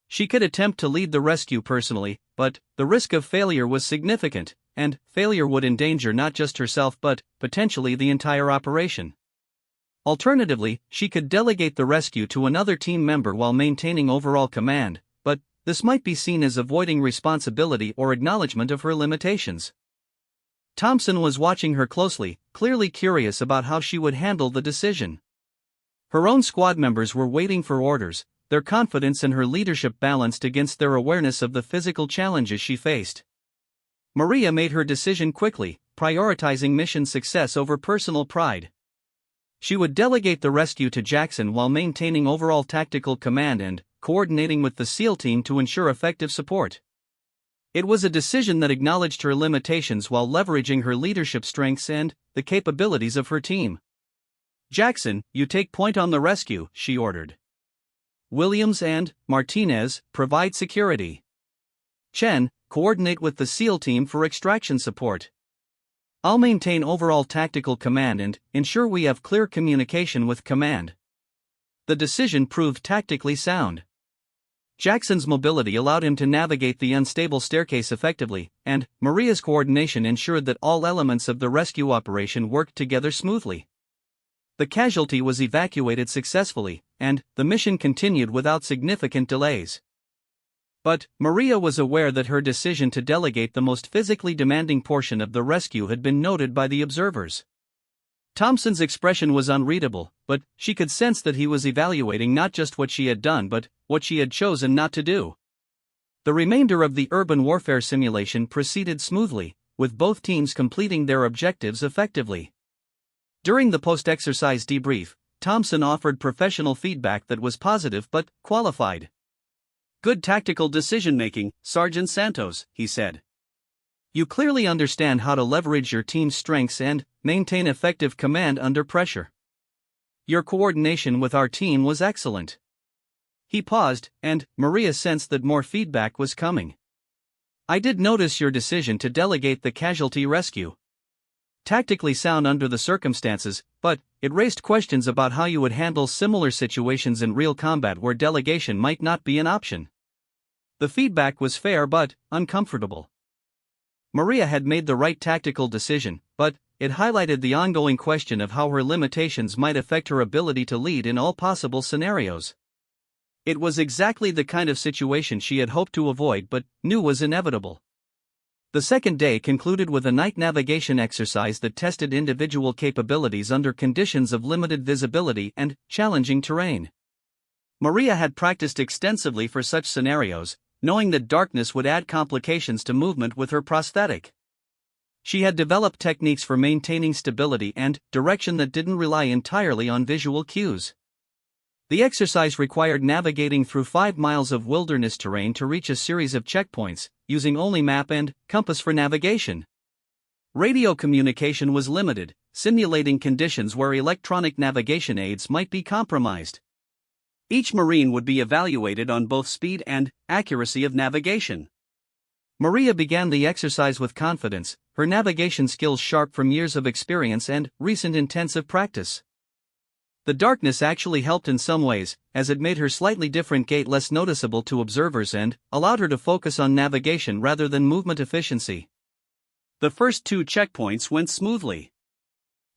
She could attempt to lead the rescue personally, but the risk of failure was significant, and failure would endanger not just herself but, potentially, the entire operation. Alternatively, she could delegate the rescue to another team member while maintaining overall command, but this might be seen as avoiding responsibility or acknowledgement of her limitations. Thompson was watching her closely, clearly curious about how she would handle the decision. Her own squad members were waiting for orders, their confidence in her leadership balanced against their awareness of the physical challenges she faced. Maria made her decision quickly, prioritizing mission success over personal pride. She would delegate the rescue to Jackson while maintaining overall tactical command and coordinating with the SEAL team to ensure effective support. It was a decision that acknowledged her limitations while leveraging her leadership strengths and the capabilities of her team. "Jackson, you take point on the rescue," she ordered. "Williams and Martinez, provide security. Chen, coordinate with the SEAL team for extraction support. I'll maintain overall tactical command and ensure we have clear communication with command." The decision proved tactically sound. Jackson's mobility allowed him to navigate the unstable staircase effectively, and Maria's coordination ensured that all elements of the rescue operation worked together smoothly. The casualty was evacuated successfully, and the mission continued without significant delays. But Maria was aware that her decision to delegate the most physically demanding portion of the rescue had been noted by the observers. Thompson's expression was unreadable, but she could sense that he was evaluating not just what she had done but what she had chosen not to do. The remainder of the urban warfare simulation proceeded smoothly, with both teams completing their objectives effectively. During the post-exercise debrief, Thompson offered professional feedback that was positive but qualified. "Good tactical decision-making, Sergeant Santos," he said. "You clearly understand how to leverage your team's strengths and maintain effective command under pressure. Your coordination with our team was excellent." He paused, and Maria sensed that more feedback was coming. "I did notice your decision to delegate the casualty rescue. Tactically sound under the circumstances, but it raised questions about how you would handle similar situations in real combat where delegation might not be an option." The feedback was fair but uncomfortable. Maria had made the right tactical decision, but it highlighted the ongoing question of how her limitations might affect her ability to lead in all possible scenarios. It was exactly the kind of situation she had hoped to avoid but knew was inevitable. The second day concluded with a night navigation exercise that tested individual capabilities under conditions of limited visibility and challenging terrain. Maria had practiced extensively for such scenarios, knowing that darkness would add complications to movement with her prosthetic. She had developed techniques for maintaining stability and direction that didn't rely entirely on visual cues. The exercise required navigating through 5 miles of wilderness terrain to reach a series of checkpoints, using only map and compass for navigation. Radio communication was limited, simulating conditions where electronic navigation aids might be compromised. Each Marine would be evaluated on both speed and accuracy of navigation. Maria began the exercise with confidence, her navigation skills sharp from years of experience and recent intensive practice. The darkness actually helped in some ways, as it made her slightly different gait less noticeable to observers and allowed her to focus on navigation rather than movement efficiency. The first 2 checkpoints went smoothly.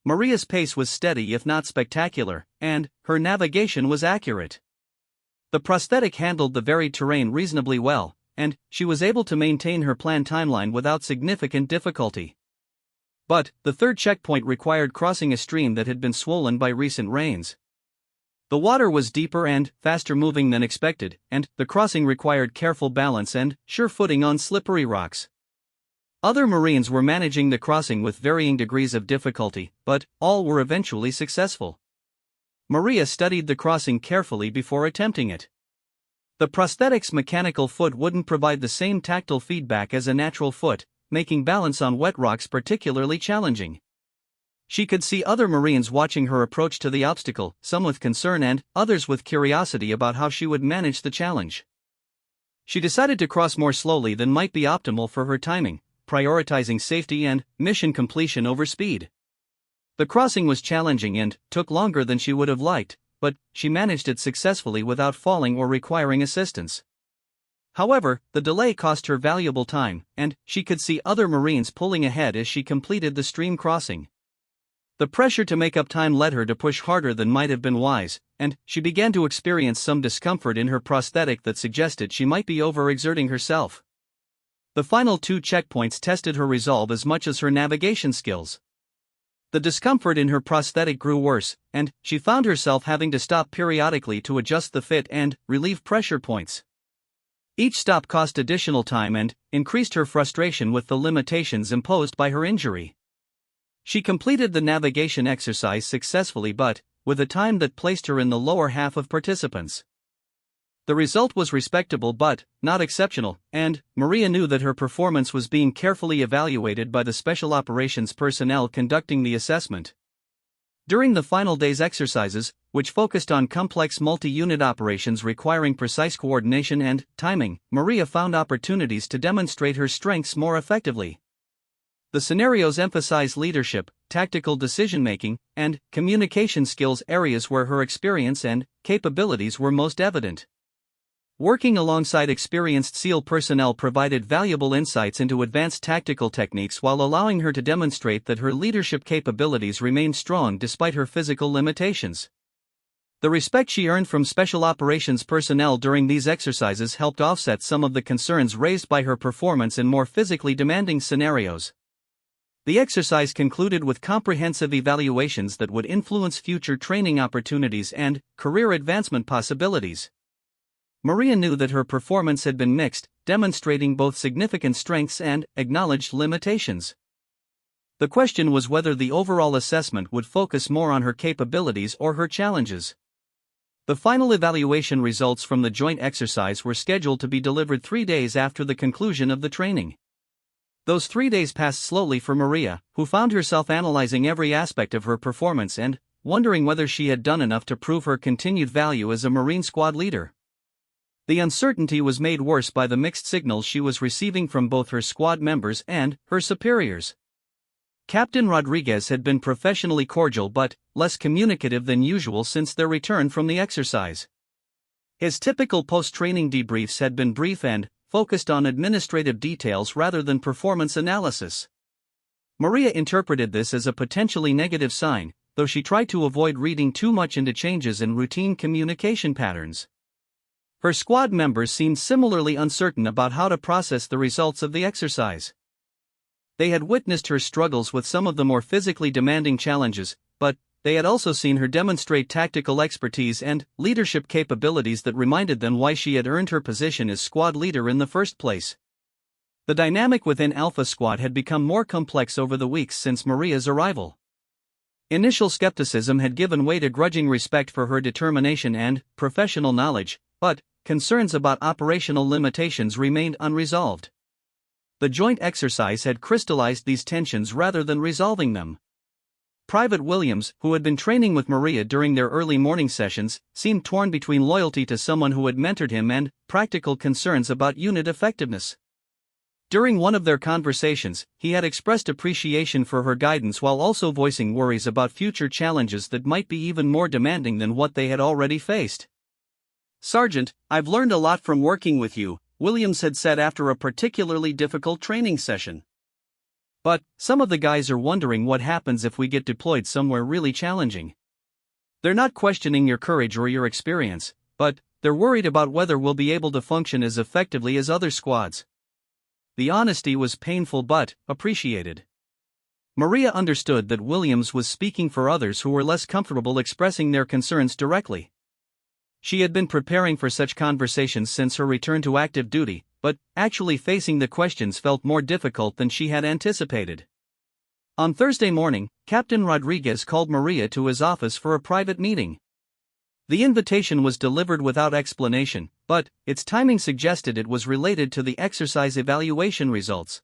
Maria's pace was steady if not spectacular, and her navigation was accurate. The prosthetic handled the varied terrain reasonably well, and she was able to maintain her planned timeline without significant difficulty. But the third checkpoint required crossing a stream that had been swollen by recent rains. The water was deeper and faster moving than expected, and the crossing required careful balance and sure footing on slippery rocks. Other Marines were managing the crossing with varying degrees of difficulty, but all were eventually successful. Maria studied the crossing carefully before attempting it. The prosthetic's mechanical foot wouldn't provide the same tactile feedback as a natural foot, making balance on wet rocks particularly challenging. She could see other Marines watching her approach to the obstacle, some with concern and others with curiosity about how she would manage the challenge. She decided to cross more slowly than might be optimal for her timing, prioritizing safety and mission completion over speed. The crossing was challenging and took longer than she would have liked, but she managed it successfully without falling or requiring assistance. However, the delay cost her valuable time, and she could see other Marines pulling ahead as she completed the stream crossing. The pressure to make up time led her to push harder than might have been wise, and she began to experience some discomfort in her prosthetic that suggested she might be overexerting herself. The final 2 checkpoints tested her resolve as much as her navigation skills. The discomfort in her prosthetic grew worse, and she found herself having to stop periodically to adjust the fit and relieve pressure points. Each stop cost additional time and increased her frustration with the limitations imposed by her injury. She completed the navigation exercise successfully but with a time that placed her in the lower half of participants. The result was respectable but not exceptional, and Maria knew that her performance was being carefully evaluated by the special operations personnel conducting the assessment. During the final day's exercises, which focused on complex multi-unit operations requiring precise coordination and timing, Maria found opportunities to demonstrate her strengths more effectively. The scenarios emphasize leadership, tactical decision-making, and communication skills, areas where her experience and capabilities were most evident. Working alongside experienced SEAL personnel provided valuable insights into advanced tactical techniques while allowing her to demonstrate that her leadership capabilities remained strong despite her physical limitations. The respect she earned from special operations personnel during these exercises helped offset some of the concerns raised by her performance in more physically demanding scenarios. The exercise concluded with comprehensive evaluations that would influence future training opportunities and career advancement possibilities. Maria knew that her performance had been mixed, demonstrating both significant strengths and acknowledged limitations. The question was whether the overall assessment would focus more on her capabilities or her challenges. The final evaluation results from the joint exercise were scheduled to be delivered 3 days after the conclusion of the training. Those 3 days passed slowly for Maria, who found herself analyzing every aspect of her performance and wondering whether she had done enough to prove her continued value as a Marine squad leader. The uncertainty was made worse by the mixed signals she was receiving from both her squad members and her superiors. Captain Rodriguez had been professionally cordial but less communicative than usual since their return from the exercise. His typical post-training debriefs had been brief and focused on administrative details rather than performance analysis. Maria interpreted this as a potentially negative sign, though she tried to avoid reading too much into changes in routine communication patterns. Her squad members seemed similarly uncertain about how to process the results of the exercise. They had witnessed her struggles with some of the more physically demanding challenges, but they had also seen her demonstrate tactical expertise and leadership capabilities that reminded them why she had earned her position as squad leader in the first place. The dynamic within Alpha Squad had become more complex over the weeks since Maria's arrival. Initial skepticism had given way to grudging respect for her determination and professional knowledge, but concerns about operational limitations remained unresolved. The joint exercise had crystallized these tensions rather than resolving them. Private Williams, who had been training with Maria during their early morning sessions, seemed torn between loyalty to someone who had mentored him and practical concerns about unit effectiveness. During one of their conversations, he had expressed appreciation for her guidance while also voicing worries about future challenges that might be even more demanding than what they had already faced. "Sergeant, I've learned a lot from working with you," Williams had said after a particularly difficult training session. "But some of the guys are wondering what happens if we get deployed somewhere really challenging. They're not questioning your courage or your experience, but they're worried about whether we'll be able to function as effectively as other squads." The honesty was painful but appreciated. Maria understood that Williams was speaking for others who were less comfortable expressing their concerns directly. She had been preparing for such conversations since her return to active duty, but actually facing the questions felt more difficult than she had anticipated. On Thursday morning, Captain Rodriguez called Maria to his office for a private meeting. The invitation was delivered without explanation, but its timing suggested it was related to the exercise evaluation results.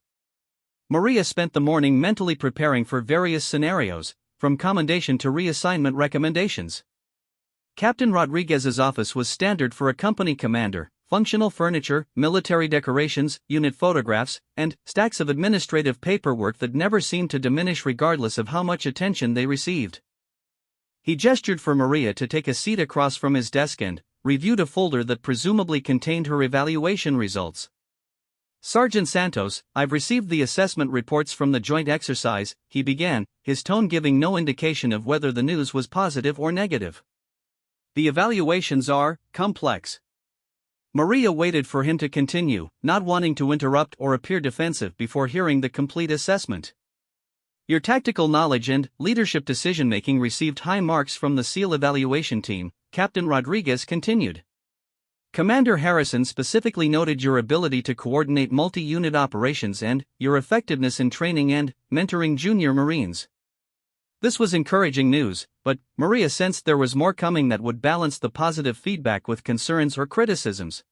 Maria spent the morning mentally preparing for various scenarios, from commendation to reassignment recommendations. Captain Rodriguez's office was standard for a company commander: functional furniture, military decorations, unit photographs, and stacks of administrative paperwork that never seemed to diminish regardless of how much attention they received. He gestured for Maria to take a seat across from his desk and, reviewed a folder that presumably contained her evaluation results. Sergeant Santos, I've received the assessment reports from the joint exercise, he began, his tone giving no indication of whether the news was positive or negative. The evaluations are complex. Maria waited for him to continue, not wanting to interrupt or appear defensive before hearing the complete assessment. Your tactical knowledge and leadership decision-making received high marks from the SEAL evaluation team, Captain Rodriguez continued. Commander Harrison specifically noted your ability to coordinate multi-unit operations and your effectiveness in training and mentoring junior Marines. This was encouraging news, but Maria sensed there was more coming that would balance the positive feedback with concerns or criticisms.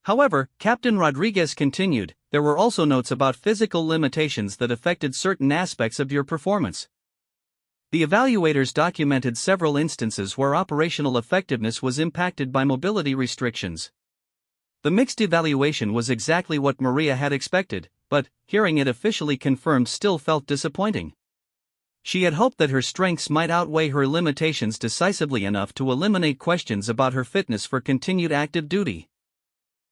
However, Captain Rodriguez continued, there were also notes about physical limitations that affected certain aspects of your performance. The evaluators documented several instances where operational effectiveness was impacted by mobility restrictions. The mixed evaluation was exactly what Maria had expected, but hearing it officially confirmed still felt disappointing. She had hoped that her strengths might outweigh her limitations decisively enough to eliminate questions about her fitness for continued active duty.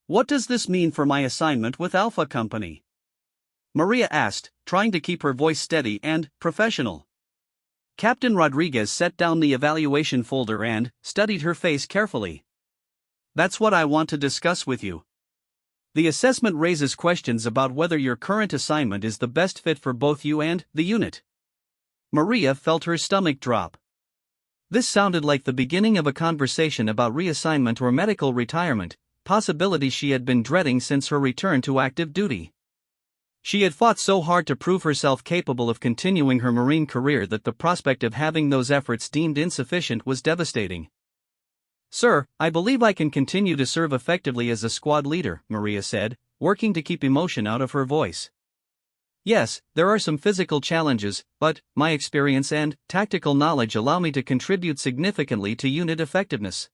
What does this mean for my assignment with Alpha Company? Maria asked, trying to keep her voice steady and professional. Captain Rodriguez set down the evaluation folder and studied her face carefully. That's what I want to discuss with you. The assessment raises questions about whether your current assignment is the best fit for both you and the unit. Maria felt her stomach drop. This sounded like the beginning of a conversation about reassignment or medical retirement, possibilities she had been dreading since her return to active duty. She had fought so hard to prove herself capable of continuing her Marine career that the prospect of having those efforts deemed insufficient was devastating. Sir, I believe I can continue to serve effectively as a squad leader, Maria said, working to keep emotion out of her voice. Yes, there are some physical challenges, but my experience and tactical knowledge allow me to contribute significantly to unit effectiveness.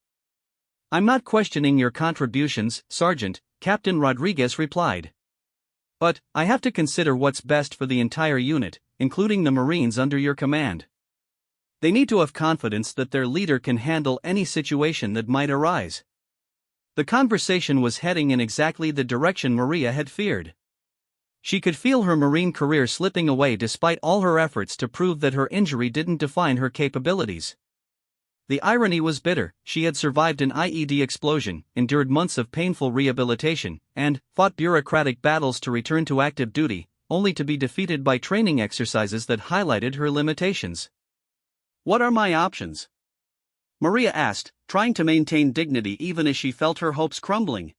I'm not questioning your contributions, Sergeant, Captain Rodriguez replied. But I have to consider what's best for the entire unit, including the Marines under your command. They need to have confidence that their leader can handle any situation that might arise. The conversation was heading in exactly the direction Maria had feared. She could feel her Marine career slipping away despite all her efforts to prove that her injury didn't define her capabilities. The irony was bitter. She had survived an IED explosion, endured months of painful rehabilitation, and fought bureaucratic battles to return to active duty, only to be defeated by training exercises that highlighted her limitations. What are my options? Maria asked, trying to maintain dignity even as she felt her hopes crumbling.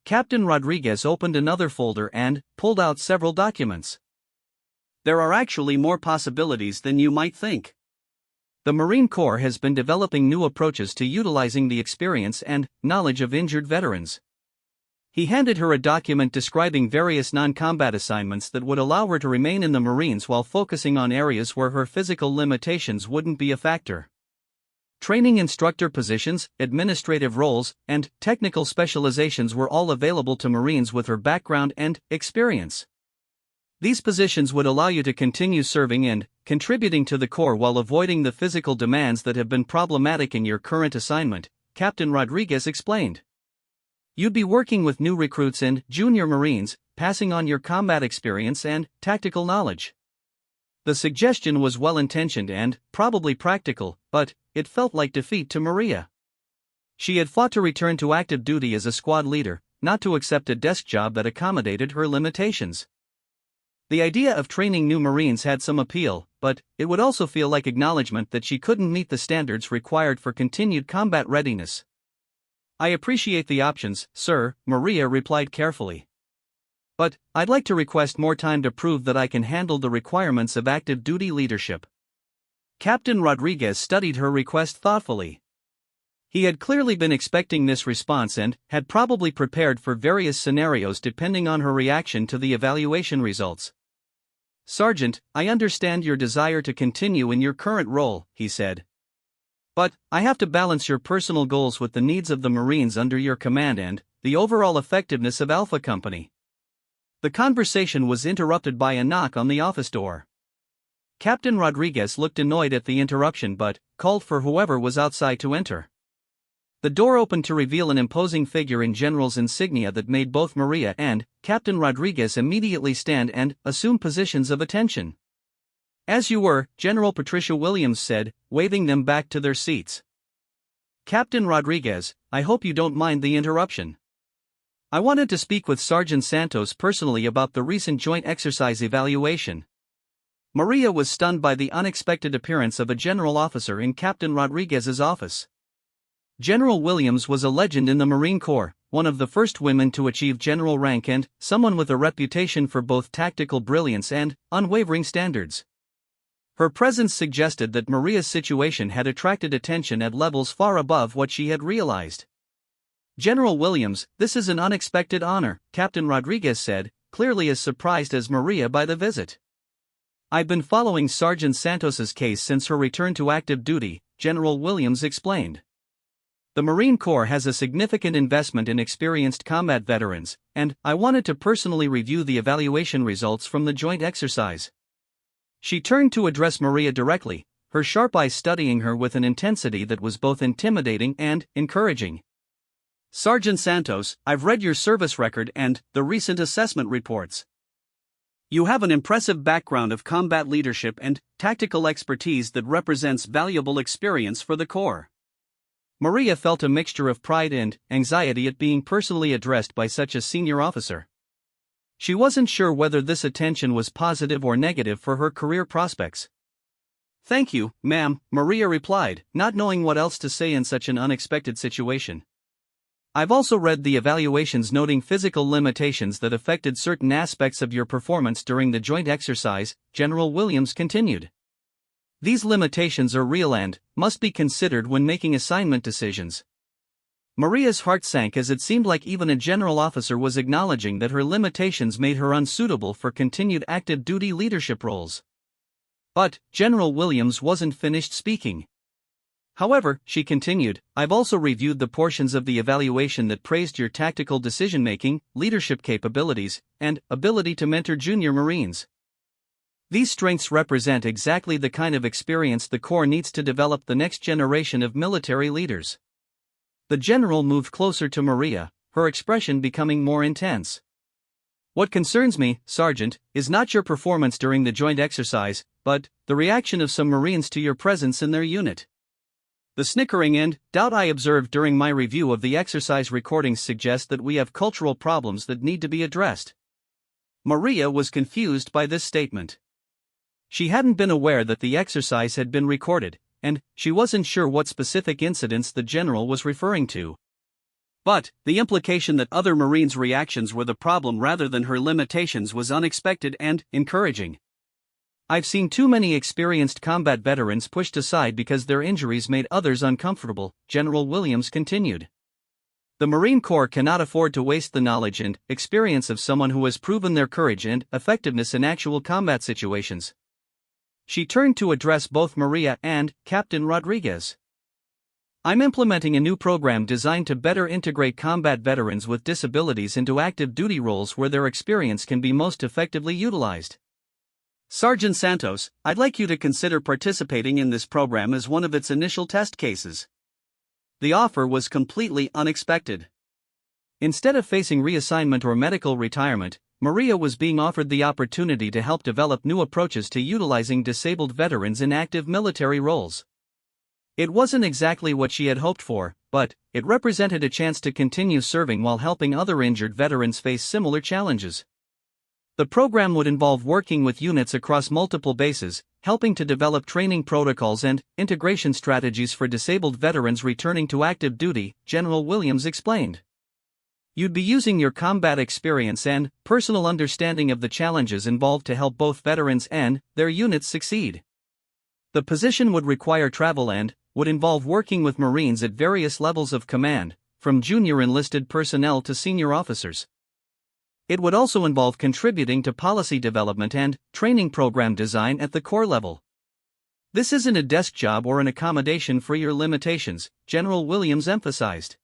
Captain Rodriguez opened another folder and pulled out several documents. There are actually more possibilities than you might think. The Marine Corps has been developing new approaches to utilizing the experience and knowledge of injured veterans. He handed her a document describing various non-combat assignments that would allow her to remain in the Marines while focusing on areas where her physical limitations wouldn't be a factor. Training instructor positions, administrative roles, and technical specializations were all available to Marines with her background and experience. These positions would allow you to continue serving and contributing to the Corps while avoiding the physical demands that have been problematic in your current assignment, Captain Rodriguez explained. You'd be working with new recruits and junior Marines, passing on your combat experience and tactical knowledge. The suggestion was well-intentioned and probably practical, but it felt like defeat to Maria. She had fought to return to active duty as a squad leader, not to accept a desk job that accommodated her limitations. The idea of training new Marines had some appeal, but it would also feel like acknowledgement that she couldn't meet the standards required for continued combat readiness. I appreciate the options, sir, Maria replied carefully. But I'd like to request more time to prove that I can handle the requirements of active duty leadership. Captain Rodriguez studied her request thoughtfully. He had clearly been expecting this response and had probably prepared for various scenarios depending on her reaction to the evaluation results. Sergeant, I understand your desire to continue in your current role, he said. But I have to balance your personal goals with the needs of the Marines under your command and the overall effectiveness of Alpha Company. The conversation was interrupted by a knock on the office door. Captain Rodriguez looked annoyed at the interruption but called for whoever was outside to enter. The door opened to reveal an imposing figure in general's insignia that made both Maria and Captain Rodriguez immediately stand and assume positions of attention. "As you were," General Patricia Williams said, waving them back to their seats. "Captain Rodriguez, I hope you don't mind the interruption. I wanted to speak with Sergeant Santos personally about the recent joint exercise evaluation." Maria was stunned by the unexpected appearance of a general officer in Captain Rodriguez's office. General Williams was a legend in the Marine Corps, one of the first women to achieve general rank and someone with a reputation for both tactical brilliance and unwavering standards. Her presence suggested that Maria's situation had attracted attention at levels far above what she had realized. "General Williams, this is an unexpected honor," Captain Rodriguez said, clearly as surprised as Maria by the visit. "I've been following Sergeant Santos's case since her return to active duty," General Williams explained. "The Marine Corps has a significant investment in experienced combat veterans, and I wanted to personally review the evaluation results from the joint exercise." She turned to address Maria directly, her sharp eyes studying her with an intensity that was both intimidating and encouraging. "Sergeant Santos, I've read your service record and the recent assessment reports. You have an impressive background of combat leadership and tactical expertise that represents valuable experience for the Corps." Maria felt a mixture of pride and anxiety at being personally addressed by such a senior officer. She wasn't sure whether this attention was positive or negative for her career prospects. "Thank you, ma'am," Maria replied, not knowing what else to say in such an unexpected situation. "I've also read the evaluations noting physical limitations that affected certain aspects of your performance during the joint exercise," General Williams continued. "These limitations are real and must be considered when making assignment decisions." Maria's heart sank as it seemed like even a general officer was acknowledging that her limitations made her unsuitable for continued active duty leadership roles. But General Williams wasn't finished speaking. "However," she continued, "I've also reviewed the portions of the evaluation that praised your tactical decision-making, leadership capabilities, and ability to mentor junior Marines. These strengths represent exactly the kind of experience the Corps needs to develop the next generation of military leaders." The general moved closer to Maria, her expression becoming more intense. "What concerns me, Sergeant, is not your performance during the joint exercise, but the reaction of some Marines to your presence in their unit. The snickering and doubt I observed during my review of the exercise recordings suggest that we have cultural problems that need to be addressed." Maria was confused by this statement. She hadn't been aware that the exercise had been recorded, and she wasn't sure what specific incidents the general was referring to. But the implication that other Marines' reactions were the problem rather than her limitations was unexpected and encouraging. "I've seen too many experienced combat veterans pushed aside because their injuries made others uncomfortable," General Williams continued. "The Marine Corps cannot afford to waste the knowledge and experience of someone who has proven their courage and effectiveness in actual combat situations." She turned to address both Maria and Captain Rodriguez. "I'm implementing a new program designed to better integrate combat veterans with disabilities into active duty roles where their experience can be most effectively utilized. Sergeant Santos, I'd like you to consider participating in this program as one of its initial test cases." The offer was completely unexpected. Instead of facing reassignment or medical retirement, Maria was being offered the opportunity to help develop new approaches to utilizing disabled veterans in active military roles. It wasn't exactly what she had hoped for, but it represented a chance to continue serving while helping other injured veterans face similar challenges. The program would involve working with units across multiple bases, helping to develop training protocols and integration strategies for disabled veterans returning to active duty, General Williams explained. "You'd be using your combat experience and personal understanding of the challenges involved to help both veterans and their units succeed. The position would require travel and would involve working with Marines at various levels of command, from junior enlisted personnel to senior officers. It would also involve contributing to policy development and training program design at the Corps level. This isn't a desk job or an accommodation for your limitations," General Williams emphasized.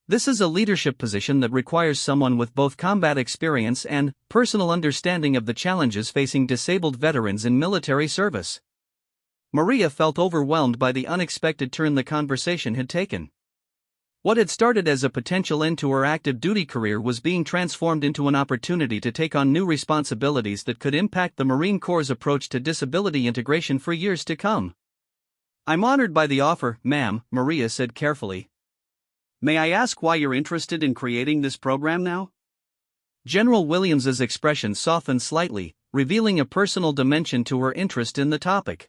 "This is a leadership position that requires someone with both combat experience and personal understanding of the challenges facing disabled veterans in military service." Maria felt overwhelmed by the unexpected turn the conversation had taken. What had started as a potential end to her active duty career was being transformed into an opportunity to take on new responsibilities that could impact the Marine Corps' approach to disability integration for years to come. "I'm honored by the offer, ma'am," Maria said carefully. "May I ask why you're interested in creating this program now?" General Williams's expression softened slightly, revealing a personal dimension to her interest in the topic.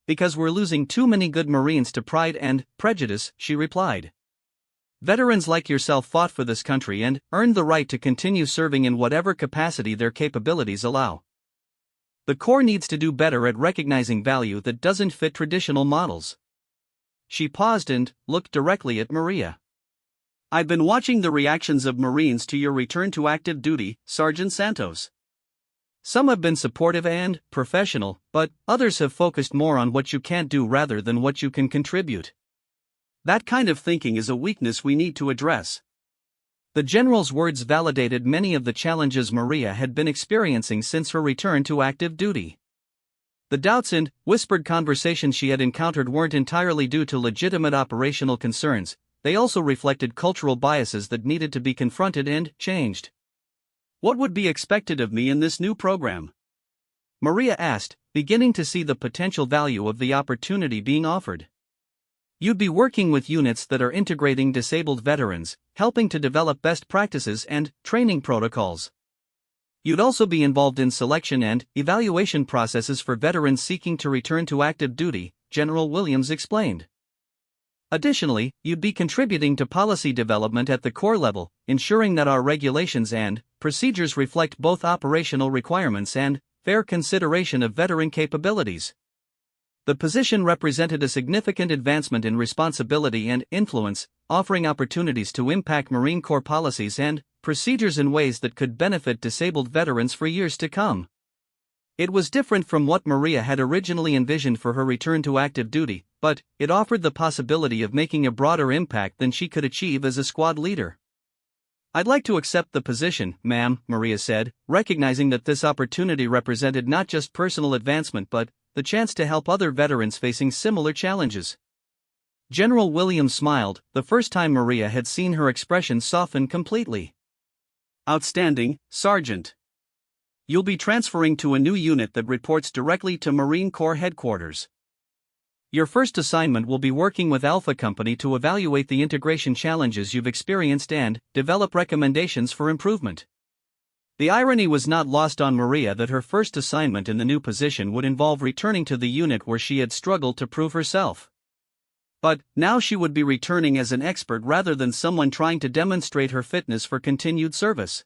"Because we're losing too many good Marines to pride and prejudice," she replied. "Veterans like yourself fought for this country and earned the right to continue serving in whatever capacity their capabilities allow. The Corps needs to do better at recognizing value that doesn't fit traditional models." She paused and looked directly at Maria. "I've been watching the reactions of Marines to your return to active duty, Sergeant Santos. Some have been supportive and professional, but others have focused more on what you can't do rather than what you can contribute. That kind of thinking is a weakness we need to address." The general's words validated many of the challenges Maria had been experiencing since her return to active duty. The doubts and whispered conversations she had encountered weren't entirely due to legitimate operational concerns, they also reflected cultural biases that needed to be confronted and changed. "What would be expected of me in this new program?" Maria asked, beginning to see the potential value of the opportunity being offered. "You'd be working with units that are integrating disabled veterans, helping to develop best practices and training protocols. You'd also be involved in selection and evaluation processes for veterans seeking to return to active duty," General Williams explained. "Additionally, you'd be contributing to policy development at the Corps level, ensuring that our regulations and procedures reflect both operational requirements and fair consideration of veteran capabilities." The position represented a significant advancement in responsibility and influence, offering opportunities to impact Marine Corps policies and procedures in ways that could benefit disabled veterans for years to come. It was different from what Maria had originally envisioned for her return to active duty, but it offered the possibility of making a broader impact than she could achieve as a squad leader. "I'd like to accept the position, ma'am," Maria said, recognizing that this opportunity represented not just personal advancement but the chance to help other veterans facing similar challenges. General Williams smiled, the first time Maria had seen her expression soften completely. "Outstanding, Sergeant. You'll be transferring to a new unit that reports directly to Marine Corps headquarters. Your first assignment will be working with Alpha Company to evaluate the integration challenges you've experienced and develop recommendations for improvement." The irony was not lost on Maria that her first assignment in the new position would involve returning to the unit where she had struggled to prove herself. But now she would be returning as an expert rather than someone trying to demonstrate her fitness for continued service.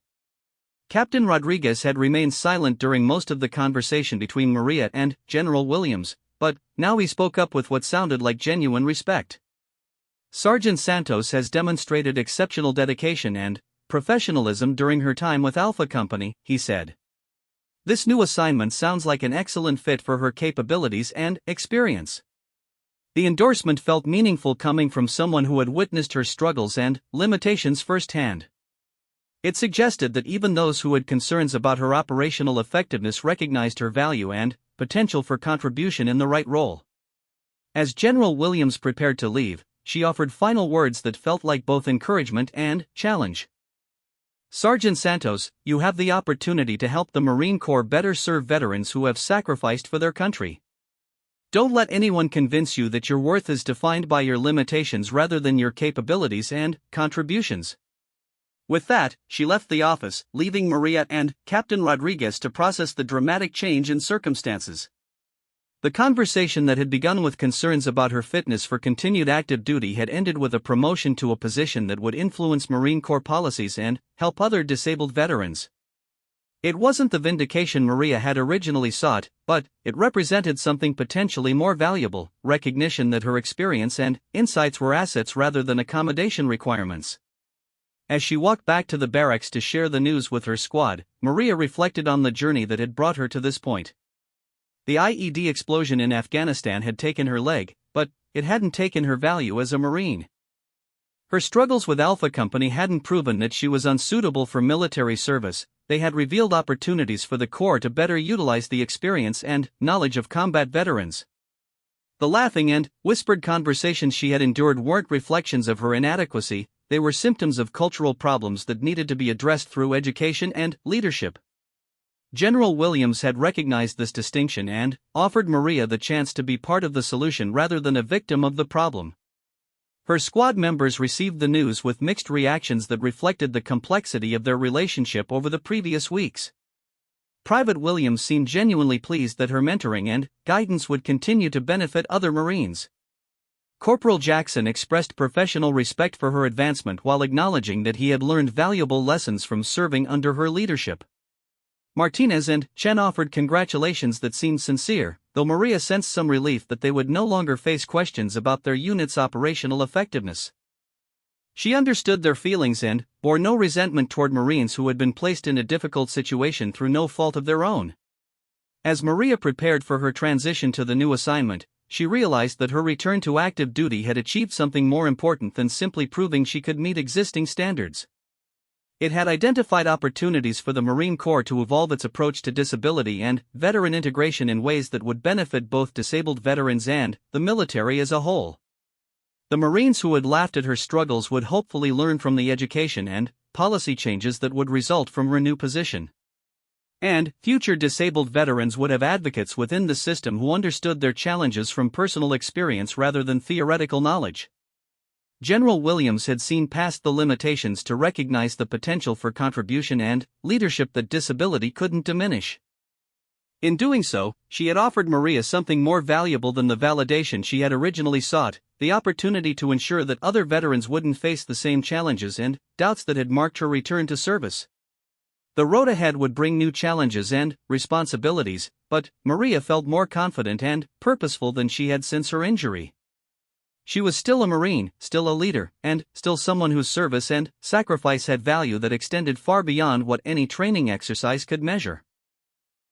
Captain Rodriguez had remained silent during most of the conversation between Maria and General Williams, but now he spoke up with what sounded like genuine respect. "Sergeant Santos has demonstrated exceptional dedication and professionalism during her time with Alpha Company," he said. "This new assignment sounds like an excellent fit for her capabilities and experience." The endorsement felt meaningful coming from someone who had witnessed her struggles and limitations firsthand. It suggested that even those who had concerns about her operational effectiveness recognized her value and potential for contribution in the right role. As General Williams prepared to leave, she offered final words that felt like both encouragement and challenge. "Sergeant Santos, you have the opportunity to help the Marine Corps better serve veterans who have sacrificed for their country. Don't let anyone convince you that your worth is defined by your limitations rather than your capabilities and contributions." With that, she left the office, leaving Maria and Captain Rodriguez to process the dramatic change in circumstances. The conversation that had begun with concerns about her fitness for continued active duty had ended with a promotion to a position that would influence Marine Corps policies and help other disabled veterans. It wasn't the vindication Maria had originally sought, but it represented something potentially more valuable, recognition that her experience and insights were assets rather than accommodation requirements. As she walked back to the barracks to share the news with her squad, Maria reflected on the journey that had brought her to this point. The IED explosion in Afghanistan had taken her leg, but it hadn't taken her value as a Marine. Her struggles with Alpha Company hadn't proven that she was unsuitable for military service, they had revealed opportunities for the Corps to better utilize the experience and knowledge of combat veterans. The laughing and whispered conversations she had endured weren't reflections of her inadequacy, they were symptoms of cultural problems that needed to be addressed through education and leadership. General Williams had recognized this distinction and offered Maria the chance to be part of the solution rather than a victim of the problem. Her squad members received the news with mixed reactions that reflected the complexity of their relationship over the previous weeks. Private Williams seemed genuinely pleased that her mentoring and guidance would continue to benefit other Marines. Corporal Jackson expressed professional respect for her advancement while acknowledging that he had learned valuable lessons from serving under her leadership. Martinez and Chen offered congratulations that seemed sincere, though Maria sensed some relief that they would no longer face questions about their unit's operational effectiveness. She understood their feelings and bore no resentment toward Marines who had been placed in a difficult situation through no fault of their own. As Maria prepared for her transition to the new assignment, she realized that her return to active duty had achieved something more important than simply proving she could meet existing standards. It had identified opportunities for the Marine Corps to evolve its approach to disability and veteran integration in ways that would benefit both disabled veterans and the military as a whole. The Marines who had laughed at her struggles would hopefully learn from the education and policy changes that would result from her new position. And future disabled veterans would have advocates within the system who understood their challenges from personal experience rather than theoretical knowledge. General Williams had seen past the limitations to recognize the potential for contribution and leadership that disability couldn't diminish. In doing so, she had offered Maria something more valuable than the validation she had originally sought, the opportunity to ensure that other veterans wouldn't face the same challenges and doubts that had marked her return to service. The road ahead would bring new challenges and responsibilities, but Maria felt more confident and purposeful than she had since her injury. She was still a Marine, still a leader, and still someone whose service and sacrifice had value that extended far beyond what any training exercise could measure.